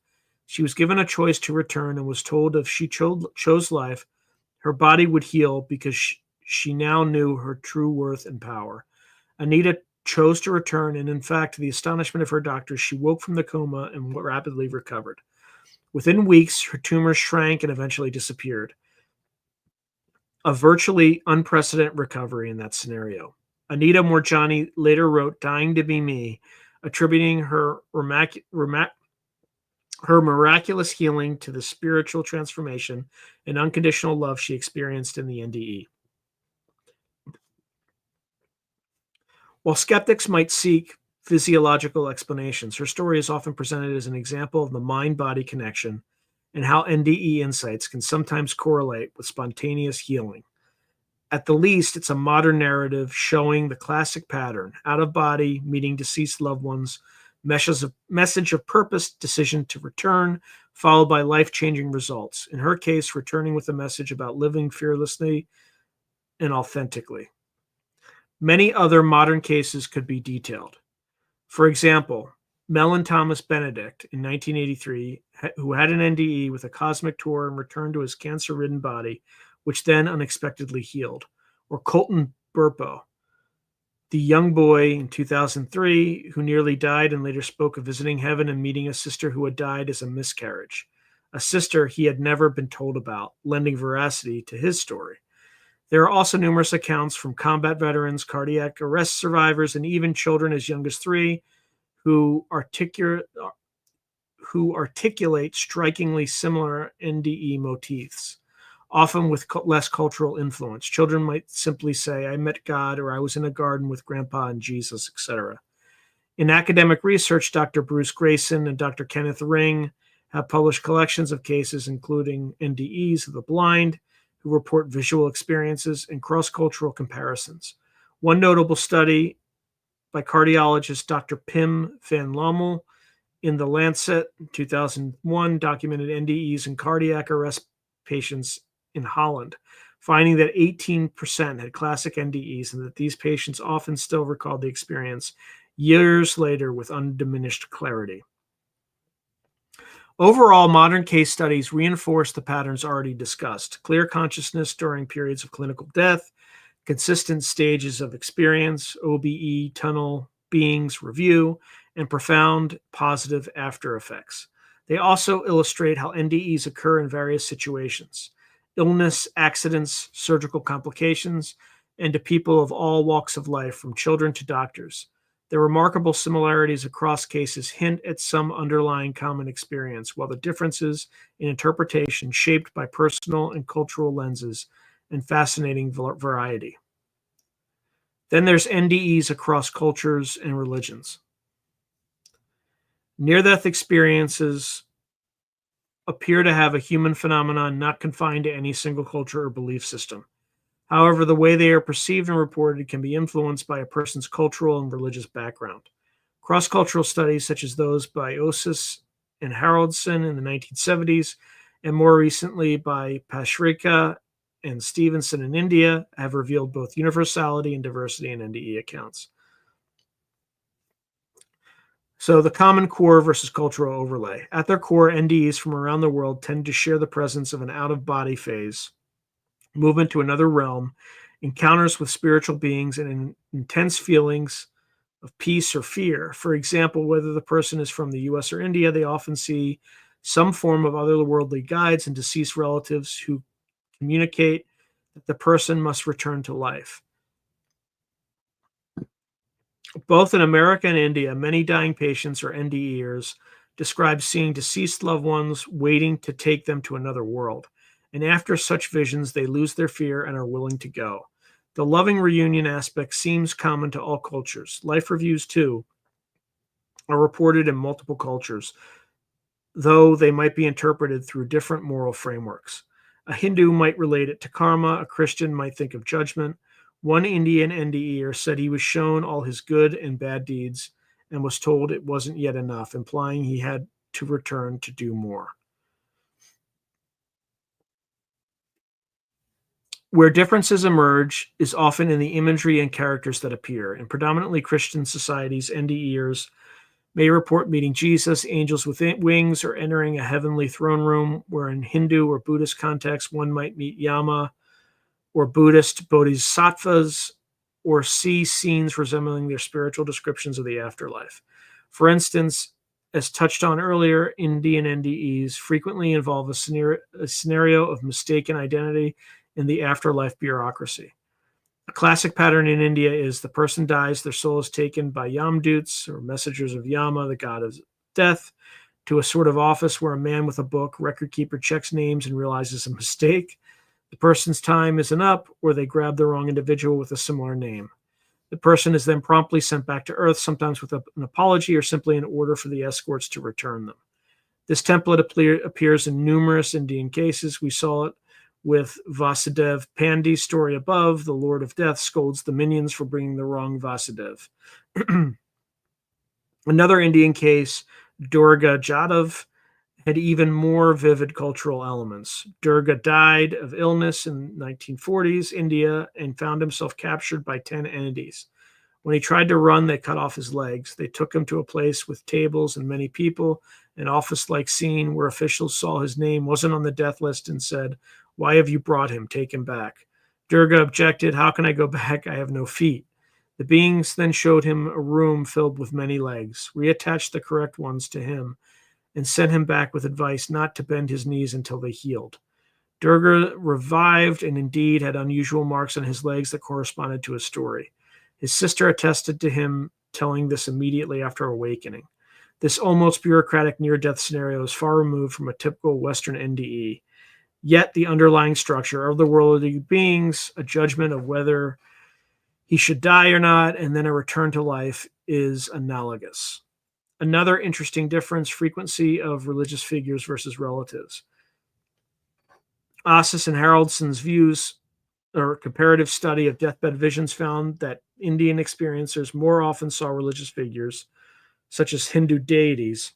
S1: She was given a choice to return and was told if she chose life, her body would heal because she now knew her true worth and power. Anita chose to return, and in fact, to the astonishment of her doctors, she woke from the coma and rapidly recovered. Within weeks, her tumors shrank and eventually disappeared. A virtually unprecedented recovery in that scenario. Anita Morjani later wrote Dying to Be Me, attributing her miraculous healing to the spiritual transformation and unconditional love she experienced in the NDE. While skeptics might seek physiological explanations, her story is often presented as an example of the mind-body connection and how NDE insights can sometimes correlate with spontaneous healing. At the least, it's a modern narrative showing the classic pattern: out of body, meeting deceased loved ones, message of purpose, decision to return, followed by life-changing results. In her case, returning with a message about living fearlessly and authentically. Many other modern cases could be detailed. For example, Mellon Thomas Benedict in 1983, who had an NDE with a cosmic tour and returned to his cancer-ridden body, which then unexpectedly healed. Or Colton Burpo, the young boy in 2003 who nearly died and later spoke of visiting heaven and meeting a sister who had died as a miscarriage, a sister he had never been told about, lending veracity to his story. There are also numerous accounts from combat veterans, cardiac arrest survivors, and even children as young as 3 who articulate strikingly similar NDE motifs, often with less cultural influence. Children might simply say, I met God, or I was in a garden with Grandpa and Jesus, etc. In academic research, Dr. Bruce Grayson and Dr. Kenneth Ring have published collections of cases, including NDEs of the blind, who report visual experiences, and cross-cultural comparisons. One notable study by cardiologist Dr. Pim van Lommel in The Lancet in 2001 documented NDEs in cardiac arrest patients in Holland, finding that 18% had classic NDEs and that these patients often still recalled the experience years later with undiminished clarity. Overall, modern case studies reinforce the patterns already discussed: clear consciousness during periods of clinical death, consistent stages of experience, OBE, tunnel, beings, review, and profound positive after effects. They also illustrate how NDEs occur in various situations: illness, accidents, surgical complications, and to people of all walks of life, from children to doctors. The remarkable similarities across cases hint at some underlying common experience, while the differences in interpretation, shaped by personal and cultural lenses, and fascinating variety. Then there's NDEs across cultures and religions. Near-death experiences appear to have a human phenomenon not confined to any single culture or belief system. However, the way they are perceived and reported can be influenced by a person's cultural and religious background. Cross-cultural studies, such as those by Osis and Haraldson in the 1970s, and more recently by Pashrika and Stevenson in India, have revealed both universality and diversity in NDE accounts. So the common core versus cultural overlay. At their core, NDEs from around the world tend to share the presence of an out-of-body phase, movement to another realm, encounters with spiritual beings, and intense feelings of peace or fear. For example, whether the person is from the US or India, they often see some form of otherworldly guides and deceased relatives who communicate that the person must return to life. Both in America and India, many dying patients or NDEers describe seeing deceased loved ones waiting to take them to another world. And after such visions, they lose their fear and are willing to go. The loving reunion aspect seems common to all cultures. Life reviews, too, are reported in multiple cultures, though they might be interpreted through different moral frameworks. A Hindu might relate it to karma, a Christian might think of judgment. One Indian NDEer said he was shown all his good and bad deeds and was told it wasn't yet enough, implying he had to return to do more. Where differences emerge is often in the imagery and characters that appear. In predominantly Christian societies, NDEers may report meeting Jesus, angels with wings, or entering a heavenly throne room, where in Hindu or Buddhist contexts, one might meet Yama or Buddhist bodhisattvas, or see scenes resembling their spiritual descriptions of the afterlife. For instance, as touched on earlier, Indian NDEs frequently involve a scenario of mistaken identity in the afterlife bureaucracy. A classic pattern in India is the person dies, their soul is taken by Yamdoots, or messengers of Yama, the god of death, to a sort of office where a man with a book, record keeper, checks names and realizes a mistake. The person's time isn't up, or they grab the wrong individual with a similar name. The person is then promptly sent back to Earth, sometimes with an apology or simply an order for the escorts to return them. This template appears in numerous Indian cases. We saw it with Vasudev Pandy's story above. The Lord of Death scolds the minions for bringing the wrong Vasudev. Another Indian case, Durga Jadhav, had even more vivid cultural elements. Durga died of illness in 1940s India and found himself captured by 10 entities. When he tried to run, they cut off his legs. They took him to a place with tables and many people, an office-like scene where officials saw his name wasn't on the death list and said, "Why have you brought him? Take him back." Durga objected, "How can I go back? I have no feet." The beings then showed him a room filled with many legs, reattached the correct ones to him, and sent him back with advice not to bend his knees until they healed. Durga revived and indeed had unusual marks on his legs that corresponded to his story. His sister attested to him telling this immediately after awakening. This almost bureaucratic near-death scenario is far removed from a typical Western NDE. Yet the underlying structure of the worldly beings, a judgment of whether he should die or not, and then a return to life, is analogous. Another interesting difference, frequency of religious figures versus relatives. Osis and Haraldson's views or comparative study of deathbed visions found that Indian experiencers more often saw religious figures, such as Hindu deities,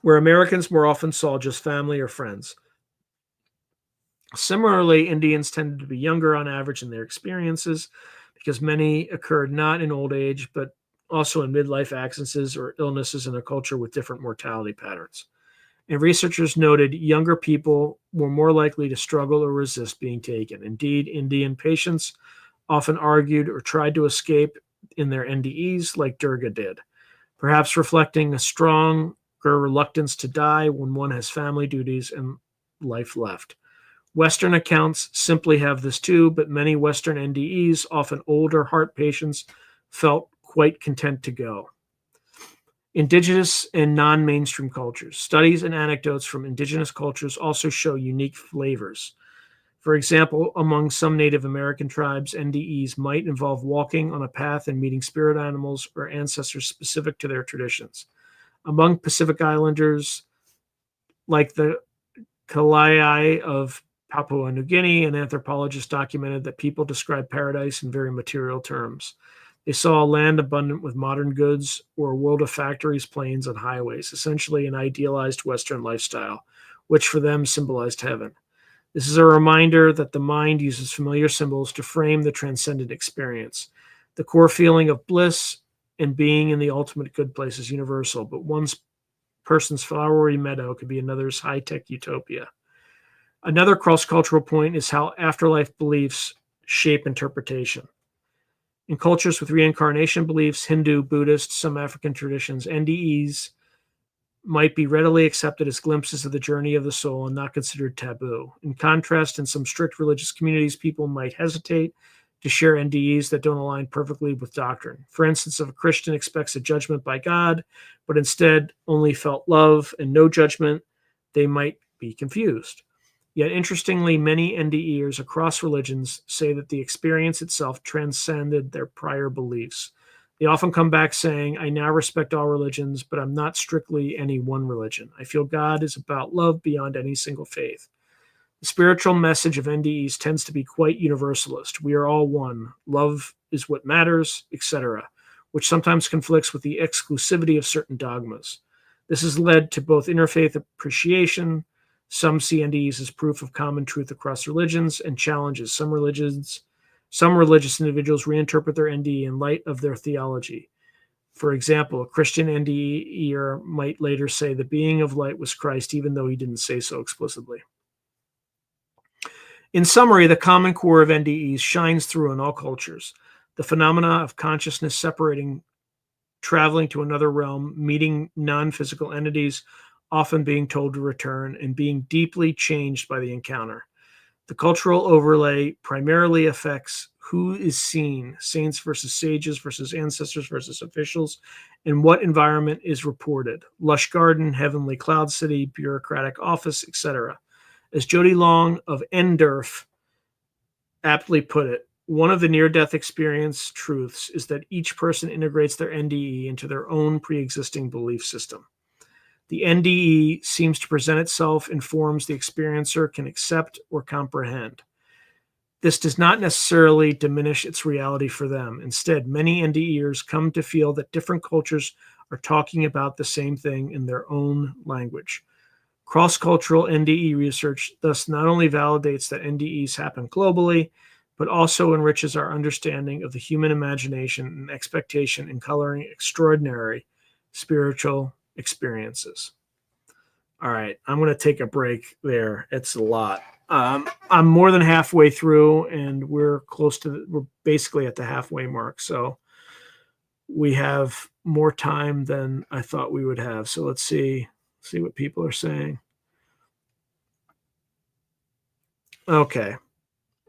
S1: where Americans more often saw just family or friends. Similarly, Indians tended to be younger on average in their experiences because many occurred not in old age, but also in midlife accidents or illnesses in a culture with different mortality patterns. And researchers noted younger people were more likely to struggle or resist being taken. Indeed, Indian patients often argued or tried to escape in their NDEs like Durga did, perhaps reflecting a stronger reluctance to die when one has family duties and life left. Western accounts simply have this too, but many Western NDEs, often older heart patients, felt quite content to go. Indigenous and non-mainstream cultures. Studies and anecdotes from indigenous cultures also show unique flavors. For example, among some Native American tribes, NDEs might involve walking on a path and meeting spirit animals or ancestors specific to their traditions. Among Pacific Islanders, like the Kalai of Papua New Guinea, an anthropologist documented that people describe paradise in very material terms. They saw a land abundant with modern goods or a world of factories, planes, and highways, essentially an idealized Western lifestyle, which for them symbolized heaven. This is a reminder that the mind uses familiar symbols to frame the transcendent experience. The core feeling of bliss and being in the ultimate good place is universal, but one person's flowery meadow could be another's high-tech utopia. Another cross-cultural point is how afterlife beliefs shape interpretation. In cultures with reincarnation beliefs, Hindu, Buddhist, some African traditions, NDEs might be readily accepted as glimpses of the journey of the soul and not considered taboo. In contrast, in some strict religious communities, people might hesitate to share NDEs that don't align perfectly with doctrine. For instance, if a Christian expects a judgment by God, but instead only felt love and no judgment, they might be confused. Yet, interestingly, many NDEers across religions say that the experience itself transcended their prior beliefs. They often come back saying, I now respect all religions, but I'm not strictly any one religion. I feel God is about love beyond any single faith. The spiritual message of NDEs tends to be quite universalist. We are all one. Love is what matters, etc., which sometimes conflicts with the exclusivity of certain dogmas. This has led to both interfaith appreciation. Some see NDEs as proof of common truth across religions and challenges some religious individuals reinterpret their NDE in light of their theology. For example, a Christian NDEer might later say the being of light was Christ, even though he didn't say so explicitly. In summary, the common core of NDEs shines through in all cultures. The phenomena of consciousness separating, traveling to another realm, meeting non-physical entities, often being told to return, and being deeply changed by the encounter. The cultural overlay primarily affects who is seen, saints versus sages versus ancestors versus officials, and what environment is reported, lush garden, heavenly cloud city, bureaucratic office, etc. As Jody Long of NDERF aptly put it, one of the near-death experience truths is that each person integrates their NDE into their own pre-existing belief system. The NDE seems to present itself in forms the experiencer can accept or comprehend. This does not necessarily diminish its reality for them. Instead, many NDEers come to feel that different cultures are talking about the same thing in their own language. Cross-cultural NDE research thus not only validates that NDEs happen globally, but also enriches our understanding of the human imagination and expectation in coloring extraordinary spiritual experiences. All right, I'm going to take a break there. It's a lot. I'm more than halfway through, and we're basically at the halfway mark. So we have more time than I thought we would have. So let's see what people are saying. Okay.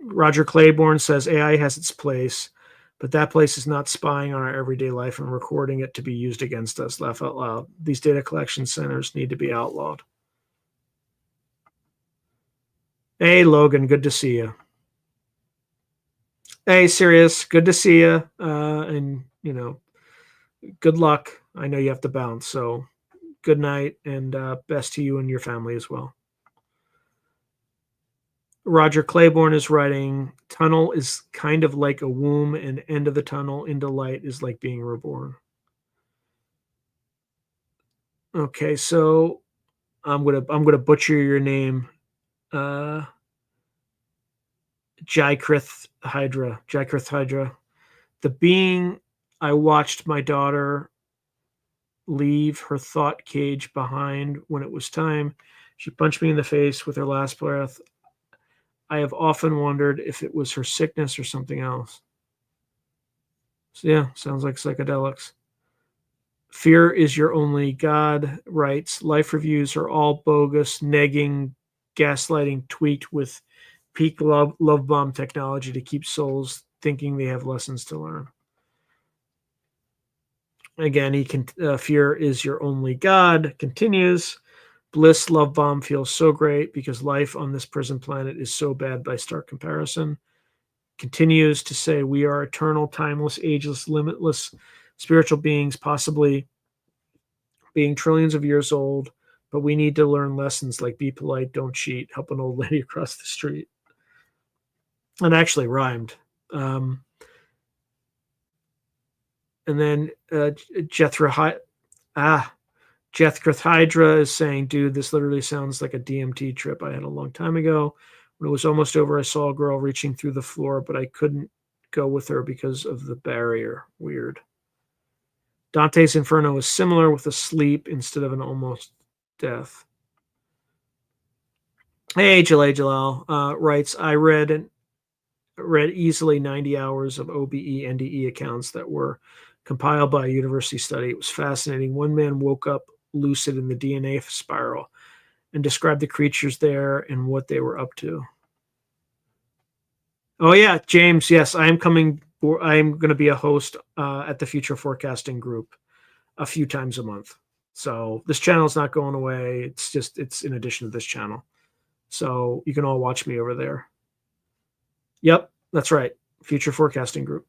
S1: Roger Claiborne says AI has its place, but that place is not spying on our everyday life and recording it to be used against us. Laugh out loud. These data collection centers need to be outlawed. Hey, Logan, good to see you. Hey, Sirius, good to see you. And, good luck. I know you have to bounce, so good night and best to you and your family as well. Roger Claiborne is writing, tunnel is kind of like a womb, and end of the tunnel into light is like being reborn. Okay, so I'm gonna butcher your name. Jaikrith Hydra. The being I watched my daughter leave her thought cage behind when it was time. She punched me in the face with her last breath. I have often wondered if it was her sickness or something else. So yeah, sounds like psychedelics. Fear is your only God writes, life reviews are all bogus, negging, gaslighting, tweaked with peak love bomb technology to keep souls thinking they have lessons to learn. Again, fear is your only God continues. Bliss love bomb feels so great because life on this prison planet is so bad by stark comparison. Continues to say we are eternal, timeless, ageless, limitless spiritual beings, possibly being trillions of years old, but we need to learn lessons like be polite, don't cheat, help an old lady across the street. And actually rhymed. And then Jethkrith Hydra is saying, dude, this literally sounds like a DMT trip I had a long time ago. When it was almost over, I saw a girl reaching through the floor, but I couldn't go with her because of the barrier. Weird. Dante's Inferno is similar with a sleep instead of an almost death. Hey, Jalal writes, I read easily 90 hours of OBE NDE accounts that were compiled by a university study. It was fascinating. One man woke up lucid in the DNA spiral and described the creatures there and what they were up to. Oh yeah, James, yes, I'm going to be a host at the Future Forecasting group a few times a month. So this channel is not going away. It's in addition to this channel. So you can all watch me over there. Yep, that's right. Future Forecasting group.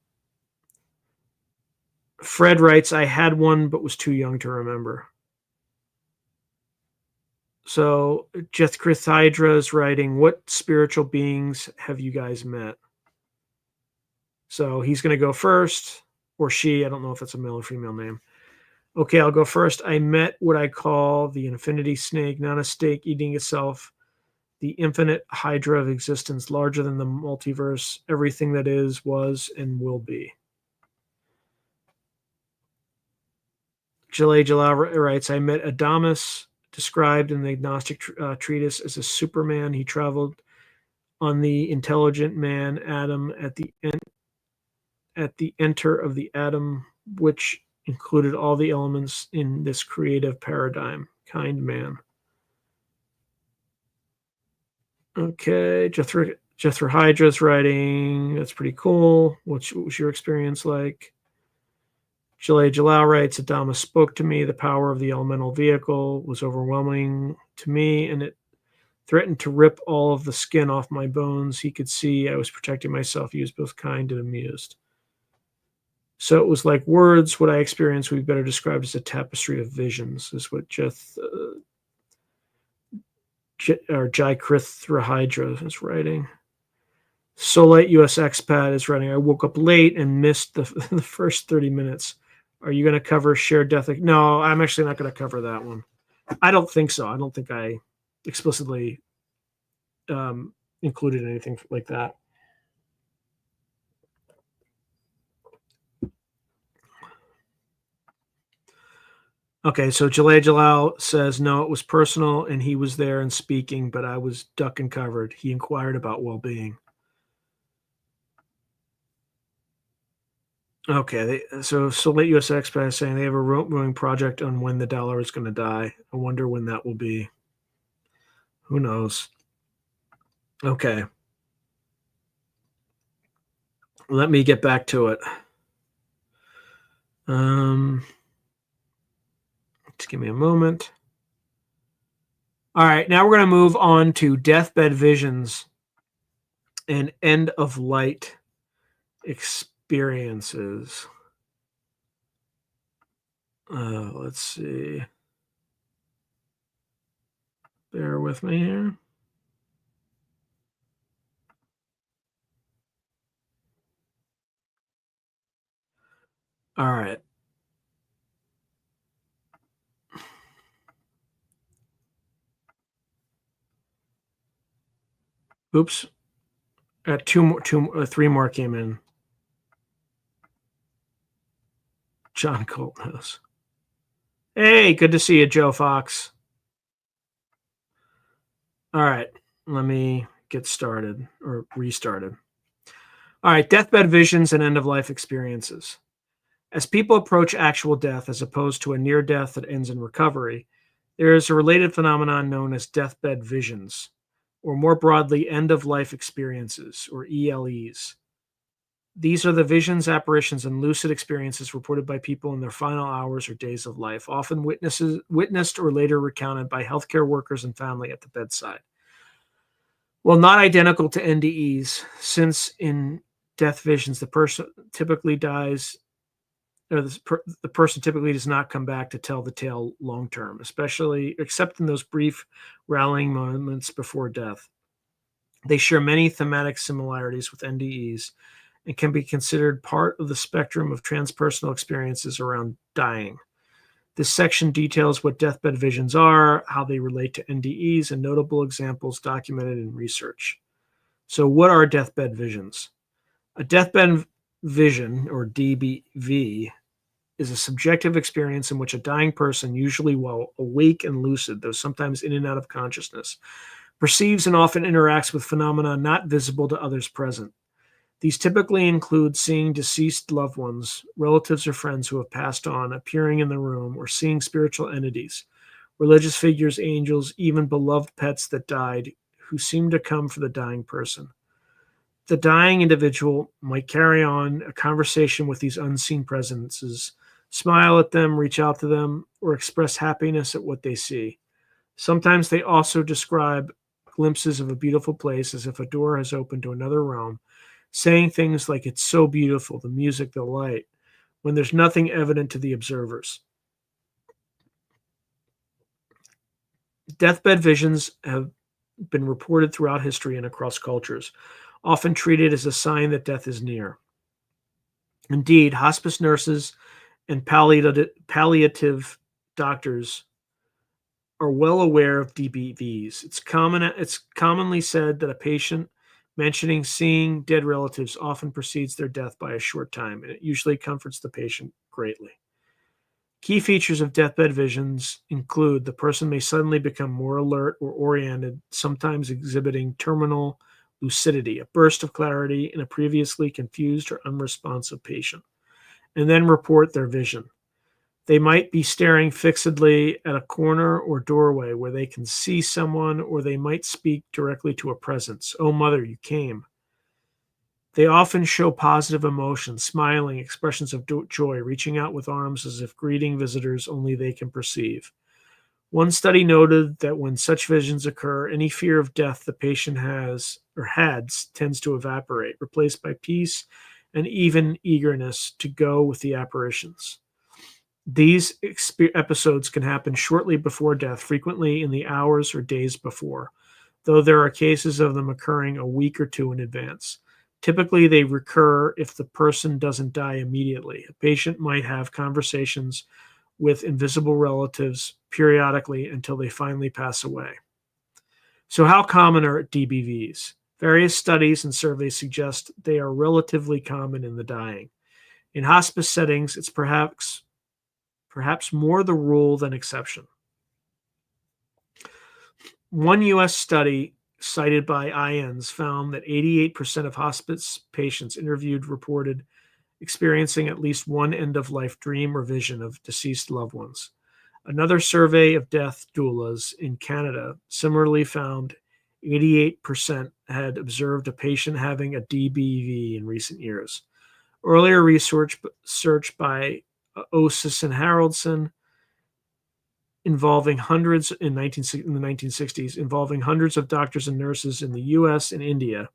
S1: Fred writes, I had one but was too young to remember. So Jethkrith Hydra is writing, what spiritual beings have you guys met? So he's going to go first, or she. I don't know if that's a male or female name. Okay, I'll go first. I met what I call the infinity snake, not a snake eating itself, the infinite hydra of existence, larger than the multiverse, everything that is, was, and will be. Jalal writes, I met Adamus, described in the agnostic treatise as a Superman. He traveled on the intelligent man Adam at the enter of the atom, which included all the elements in this creative paradigm. Kind man. Okay, Jethro Hydra's writing. That's pretty cool. What was your experience like? Jalal writes, Adama spoke to me. The power of the elemental vehicle was overwhelming to me, and it threatened to rip all of the skin off my bones. He could see I was protecting myself. He was both kind and amused. So it was like words. What I experienced would be better described as a tapestry of visions, is what Jaykrith Rahydra is writing. Solite US Expat is writing, I woke up late and missed the first 30 minutes. Are you going to cover shared death? No, I'm actually not going to cover that one. I don't think so. I don't think I explicitly included anything like that. Okay, so Jalal says, no, it was personal, and he was there and speaking, but I was duck and covered. He inquired about well-being. Okay, so Late US Expat is saying they have a road-moving project on when the dollar is going to die. I wonder when that will be. Who knows? Okay. Let me get back to it. Just give me a moment. All right, now we're going to move on to Deathbed Visions and End of Light experiences. Let's see. Bear with me here. All right. Oops. Three more came in. John Colthouse. Hey, good to see you, Joe Fox. All right, let me get started or restarted. All right, Deathbed Visions and End-of-Life Experiences. As people approach actual death as opposed to a near death that ends in recovery, there is a related phenomenon known as deathbed visions, or more broadly, end-of-life experiences, or ELEs. These are the visions, apparitions, and lucid experiences reported by people in their final hours or days of life, often witnessed or later recounted by healthcare workers and family at the bedside. While not identical to NDEs, since in death visions the person typically dies, or the person typically does not come back to tell the tale long term, especially except in those brief rallying moments before death. They share many thematic similarities with NDEs and can be considered part of the spectrum of transpersonal experiences around dying. This section details what deathbed visions are, how they relate to NDEs, and notable examples documented in research. So, what are deathbed visions? A deathbed vision, or DBV, is a subjective experience in which a dying person, usually while awake and lucid, though sometimes in and out of consciousness, perceives and often interacts with phenomena not visible to others present. These typically include seeing deceased loved ones, relatives or friends who have passed on, appearing in the room, or seeing spiritual entities, religious figures, angels, even beloved pets that died, who seem to come for the dying person. The dying individual might carry on a conversation with these unseen presences, smile at them, reach out to them, or express happiness at what they see. Sometimes they also describe glimpses of a beautiful place as if a door has opened to another realm, saying things like, "It's so beautiful, the music, the light," when there's nothing evident to the observers. Deathbed visions have been reported throughout history and across cultures, often treated as a sign that death is near. Indeed, hospice nurses and palliative doctors are well aware of DBVs. It's commonly said that a patient mentioning seeing dead relatives often precedes their death by a short time, and it usually comforts the patient greatly. Key features of deathbed visions include the person may suddenly become more alert or oriented, sometimes exhibiting terminal lucidity, a burst of clarity in a previously confused or unresponsive patient, and then report their vision. They might be staring fixedly at a corner or doorway where they can see someone, or they might speak directly to a presence. "Oh, mother, you came." They often show positive emotions, smiling, expressions of joy, reaching out with arms as if greeting visitors only they can perceive. One study noted that when such visions occur, any fear of death the patient has or had tends to evaporate, replaced by peace and even eagerness to go with the apparitions. These episodes can happen shortly before death, frequently in the hours or days before, though there are cases of them occurring a week or two in advance. Typically, they recur if the person doesn't die immediately. A patient might have conversations with invisible relatives periodically until they finally pass away. So, how common are DBVs? Various studies and surveys suggest they are relatively common in the dying. In hospice settings, it's perhaps more the rule than exception. One U.S. study cited by IANS found that 88% of hospice patients interviewed reported experiencing at least one end-of-life dream or vision of deceased loved ones. Another survey of death doulas in Canada similarly found 88% had observed a patient having a DBV in recent years. Earlier research by Osis and Haraldson involving hundreds in the 1960s, involving hundreds of doctors and nurses in the US and India,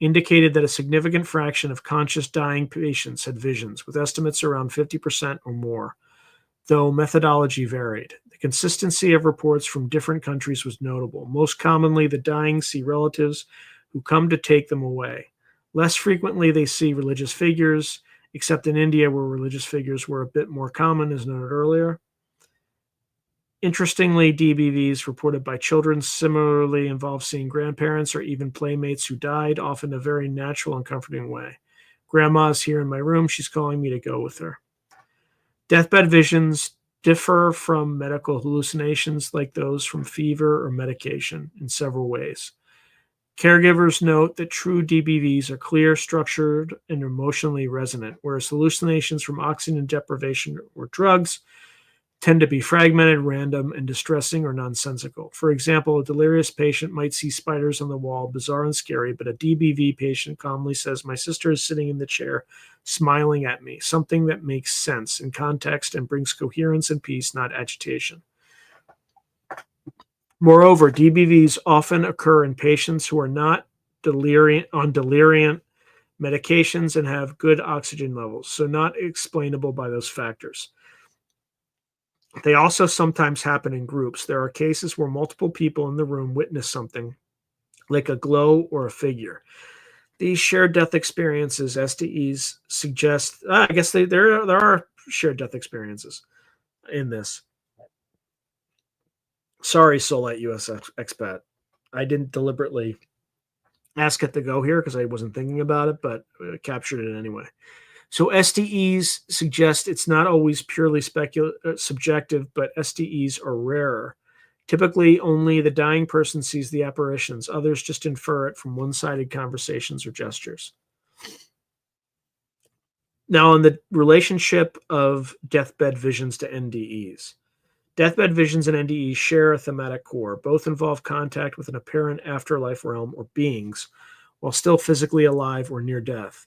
S1: indicated that a significant fraction of conscious dying patients had visions, with estimates around 50% or more, though methodology varied. The consistency of reports from different countries was notable. Most commonly, the dying see relatives who come to take them away. Less frequently, they see religious figures, except in India, where religious figures were a bit more common, as noted earlier. Interestingly, DBVs reported by children similarly involve seeing grandparents or even playmates who died, often in a very natural and comforting way. "Grandma's here in my room. She's calling me to go with her." Deathbed visions differ from medical hallucinations like those from fever or medication in several ways. Caregivers note that true DBVs are clear, structured, and emotionally resonant, whereas hallucinations from oxygen deprivation or drugs tend to be fragmented, random, and distressing or nonsensical. For example, a delirious patient might see spiders on the wall, bizarre and scary, but a DBV patient calmly says, "My sister is sitting in the chair, smiling at me," something that makes sense in context and brings coherence and peace, not agitation. Moreover, DBVs often occur in patients who are not deliriant medications and have good oxygen levels, so not explainable by those factors. They also sometimes happen in groups. There are cases where multiple people in the room witness something, like a glow or a figure. These shared death experiences, SDEs, suggest. I guess there are shared death experiences in this. Sorry, Solite US expat. I didn't deliberately ask it to go here because I wasn't thinking about it, but captured it anyway. So SDEs suggest it's not always purely subjective, but SDEs are rarer. Typically, only the dying person sees the apparitions. Others just infer it from one-sided conversations or gestures. Now, on the relationship of deathbed visions to NDEs. Deathbed visions and NDEs share a thematic core. Both involve contact with an apparent afterlife realm or beings while still physically alive or near death.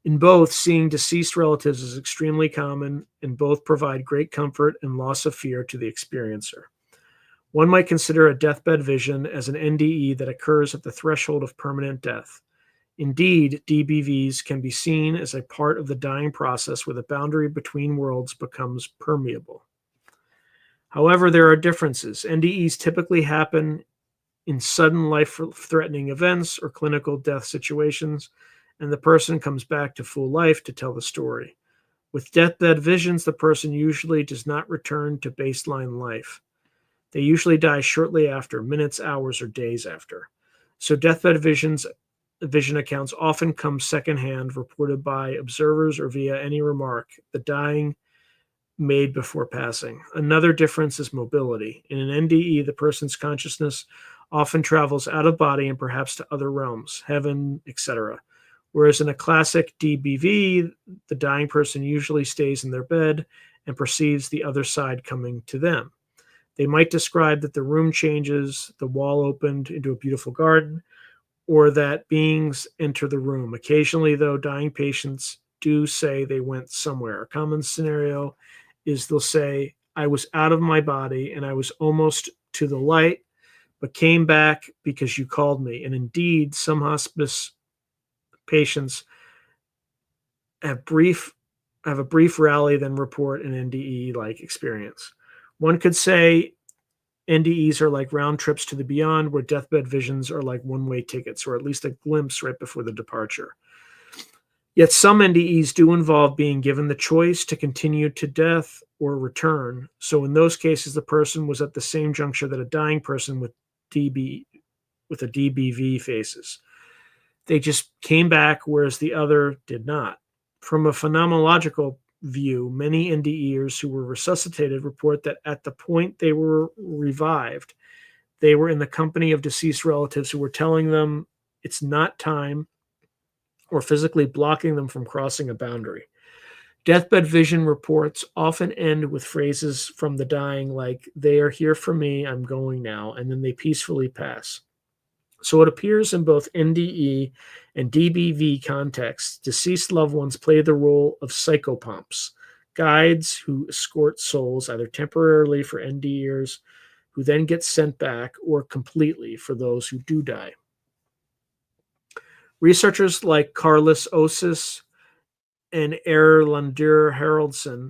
S1: In both, seeing deceased relatives is extremely common, and both provide great comfort and loss of fear to the experiencer. One might consider a deathbed vision as an NDE that occurs at the threshold of permanent death. Indeed, DBVs can be seen as a part of the dying process where the boundary between worlds becomes permeable. However, there are differences. NDEs typically happen in sudden life-threatening events or clinical death situations, and the person comes back to full life to tell the story. With deathbed visions, the person usually does not return to baseline life. They usually die shortly after, minutes, hours, or days after. So deathbed vision accounts often come secondhand, reported by observers or via any remark the dying made before passing. Another difference is mobility. In an NDE, the person's consciousness often travels out of body and perhaps to other realms, heaven, etc. Whereas in a classic DBV, the dying person usually stays in their bed and perceives the other side coming to them. They might describe that the room changes, the wall opened into a beautiful garden, or that beings enter the room. Occasionally, though, dying patients do say they went somewhere. A common scenario is they'll say, "I was out of my body and I was almost to the light, but came back because you called me." And indeed, some hospice patients have a brief rally, then report an NDE-like experience. One could say NDEs are like round trips to the beyond, where deathbed visions are like one-way tickets, or at least a glimpse right before the departure. Yet some NDEs do involve being given the choice to continue to death or return. So in those cases, the person was at the same juncture that a dying person with a DBV faces. They just came back, whereas the other did not. From a phenomenological view, many NDEers who were resuscitated report that at the point they were revived, they were in the company of deceased relatives who were telling them it's not time or physically blocking them from crossing a boundary. Deathbed vision reports often end with phrases from the dying like, "They are here for me, I'm going now," and then they peacefully pass. So it appears in both NDE and DBV contexts, deceased loved ones play the role of psychopomps, guides who escort souls either temporarily for NDEers who then get sent back or completely for those who do die. Researchers like Carlos Osis and Erlendur Haraldsson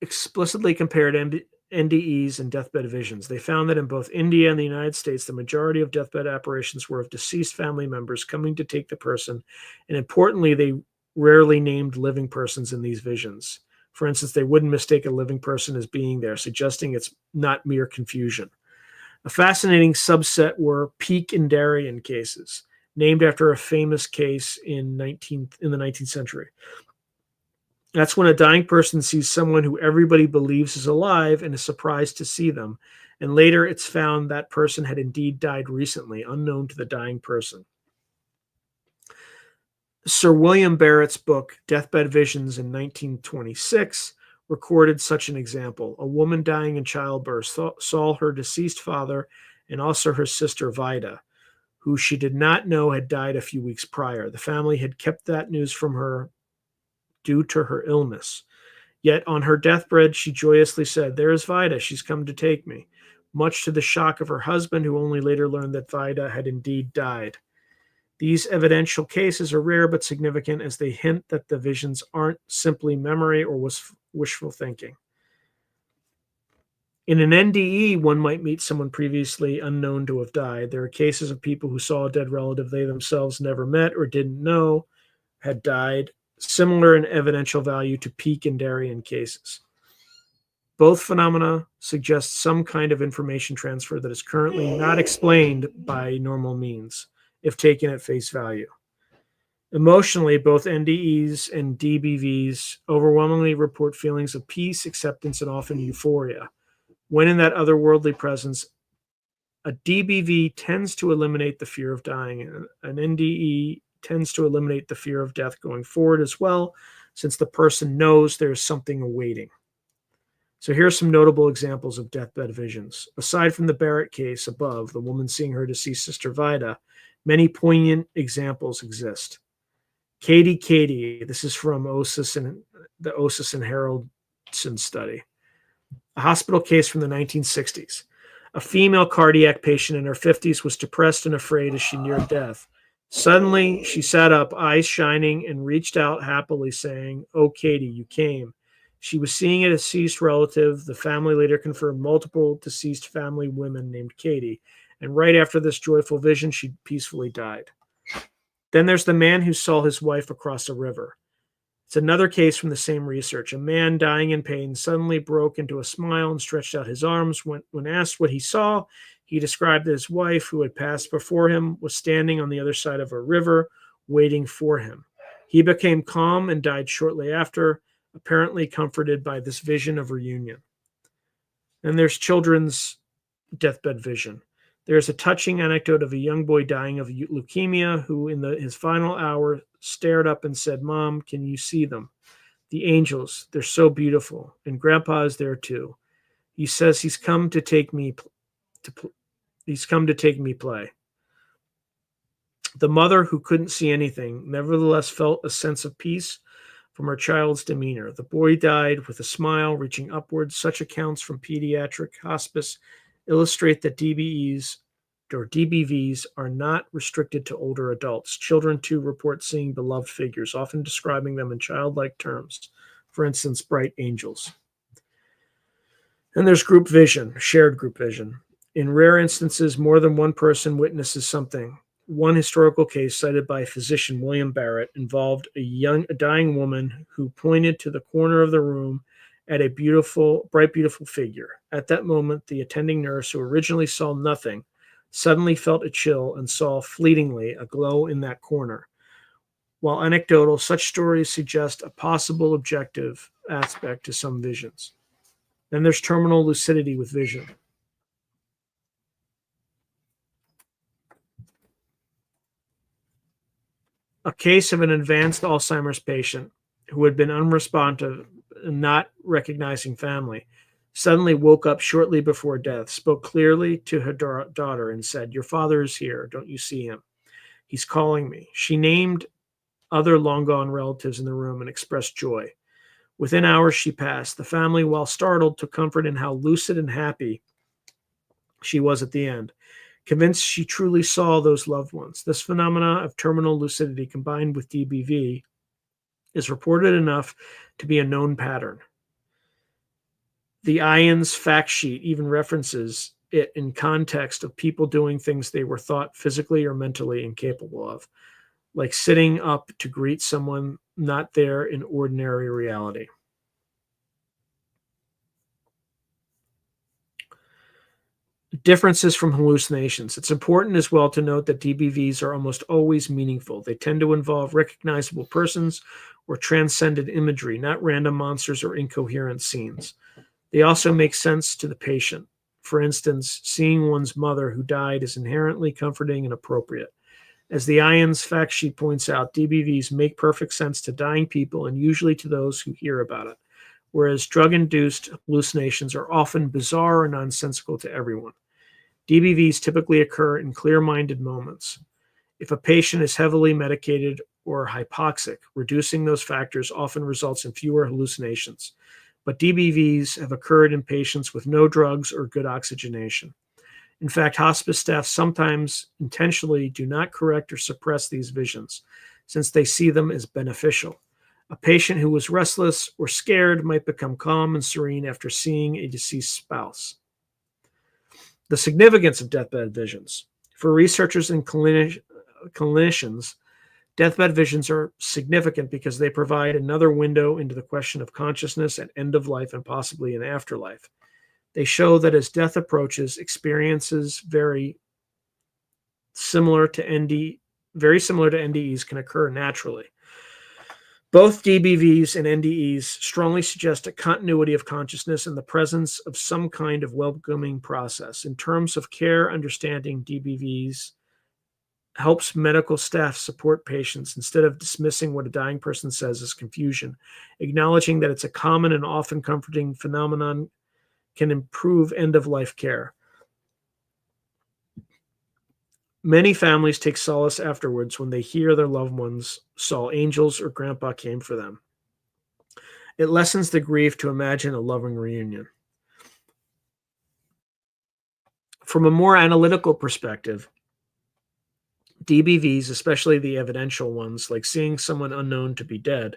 S1: explicitly compared NDEs and deathbed visions. They found that in both India and the United States, the majority of deathbed apparitions were of deceased family members coming to take the person, and importantly, they rarely named living persons in these visions. For instance, they wouldn't mistake a living person as being there, suggesting it's not mere confusion. A fascinating subset were peak Indarian cases, named after a famous case in the 19th century. That's when a dying person sees someone who everybody believes is alive and is surprised to see them. And later it's found that person had indeed died recently, unknown to the dying person. Sir William Barrett's book, Deathbed Visions in 1926, recorded such an example. A woman dying in childbirth saw her deceased father and also her sister Vida, who she did not know had died a few weeks prior. The family had kept that news from her due to her illness. Yet on her deathbed, she joyously said, "There is Vida. She's come to take me," much to the shock of her husband, who only later learned that Vida had indeed died. These evidential cases are rare but significant, as they hint that the visions aren't simply memory or wishful thinking. In an NDE, one might meet someone previously unknown to have died. There are cases of people who saw a dead relative they themselves never met or didn't know had died, similar in evidential value to Peak and Darien cases. Both phenomena suggest some kind of information transfer that is currently not explained by normal means, if taken at face value. Emotionally, both NDEs and DBVs overwhelmingly report feelings of peace, acceptance, and often euphoria. When in that otherworldly presence, a DBV tends to eliminate the fear of dying, and an NDE tends to eliminate the fear of death going forward as well, since the person knows there is something awaiting. So here are some notable examples of deathbed visions. Aside from the Barrett case above, the woman seeing her deceased sister Vida, many poignant examples exist. Katie, this is from the Osis and Haraldson study. A hospital case from the 1960s. A female cardiac patient in her 50s was depressed and afraid as she neared death. Suddenly, she sat up, eyes shining, and reached out happily, saying, "Oh, Katie, you came." She was seeing a deceased relative. The family later confirmed multiple deceased family women named Katie. And right after this joyful vision, she peacefully died. Then there's the man who saw his wife across a river. It's another case from the same research. A man dying in pain suddenly broke into a smile and stretched out his arms. When asked what he saw, he described that his wife, who had passed before him, was standing on the other side of a river waiting for him. He became calm and died shortly after, apparently comforted by this vision of reunion. And there's children's deathbed vision. There's a touching anecdote of a young boy dying of leukemia who, in his final hour, stared up and said, "Mom, can you see them? The angels, they're so beautiful. And Grandpa is there too. He says he's come to take me play." The mother, who couldn't see anything, nevertheless felt a sense of peace from her child's demeanor. The boy died with a smile reaching upwards. Such accounts from pediatric hospice illustrate that DBEs or DBVs are not restricted to older adults. Children, too, report seeing beloved figures, often describing them in childlike terms. For instance, bright angels. And there's group vision, shared group vision. In rare instances, more than one person witnesses something. One historical case cited by physician William Barrett involved a dying woman who pointed to the corner of the room at a bright, beautiful figure. At that moment, the attending nurse, who originally saw nothing, suddenly felt a chill and saw fleetingly a glow in that corner. While anecdotal, such stories suggest a possible objective aspect to some visions. Then there's terminal lucidity with vision. A case of an advanced Alzheimer's patient who had been unresponsive and not recognizing family suddenly woke up shortly before death, spoke clearly to her daughter, and said, "Your father is here. Don't you see him? He's calling me." She named other long-gone relatives in the room and expressed joy. Within hours she passed. The family, while startled, took comfort in how lucid and happy she was at the end, convinced she truly saw those loved ones. This phenomena of terminal lucidity combined with DBV is reported enough to be a known pattern. The IANS fact sheet even references it in context of people doing things they were thought physically or mentally incapable of, like sitting up to greet someone not there in ordinary reality. Differences from hallucinations. It's important as well to note that DBVs are almost always meaningful. They tend to involve recognizable persons or transcendent imagery, not random monsters or incoherent scenes. They also make sense to the patient. For instance, seeing one's mother who died is inherently comforting and appropriate. As the IANS fact sheet points out, DBVs make perfect sense to dying people and usually to those who hear about it. whereas drug-induced hallucinations are often bizarre or nonsensical to everyone. DBVs typically occur in clear-minded moments. If a patient is heavily medicated or hypoxic, reducing those factors often results in fewer hallucinations. But DBVs have occurred in patients with no drugs or good oxygenation. In fact, hospice staff sometimes intentionally do not correct or suppress these visions, since they see them as beneficial. A patient who was restless or scared might become calm and serene after seeing a deceased spouse. The significance of deathbed visions. For researchers and clinicians, deathbed visions are significant because they provide another window into the question of consciousness at end of life and possibly in afterlife. They show that as death approaches, experiences very similar to NDEs can occur naturally. Both DBVs and NDEs strongly suggest a continuity of consciousness and the presence of some kind of welcoming process. In terms of care, understanding DBVs helps medical staff support patients instead of dismissing what a dying person says as confusion. Acknowledging that it's a common and often comforting phenomenon can improve end-of-life care. Many families take solace afterwards when they hear their loved ones saw angels or grandpa came for them. It lessens the grief to imagine a loving reunion. From a more analytical perspective, DBVs, especially the evidential ones, like seeing someone unknown to be dead,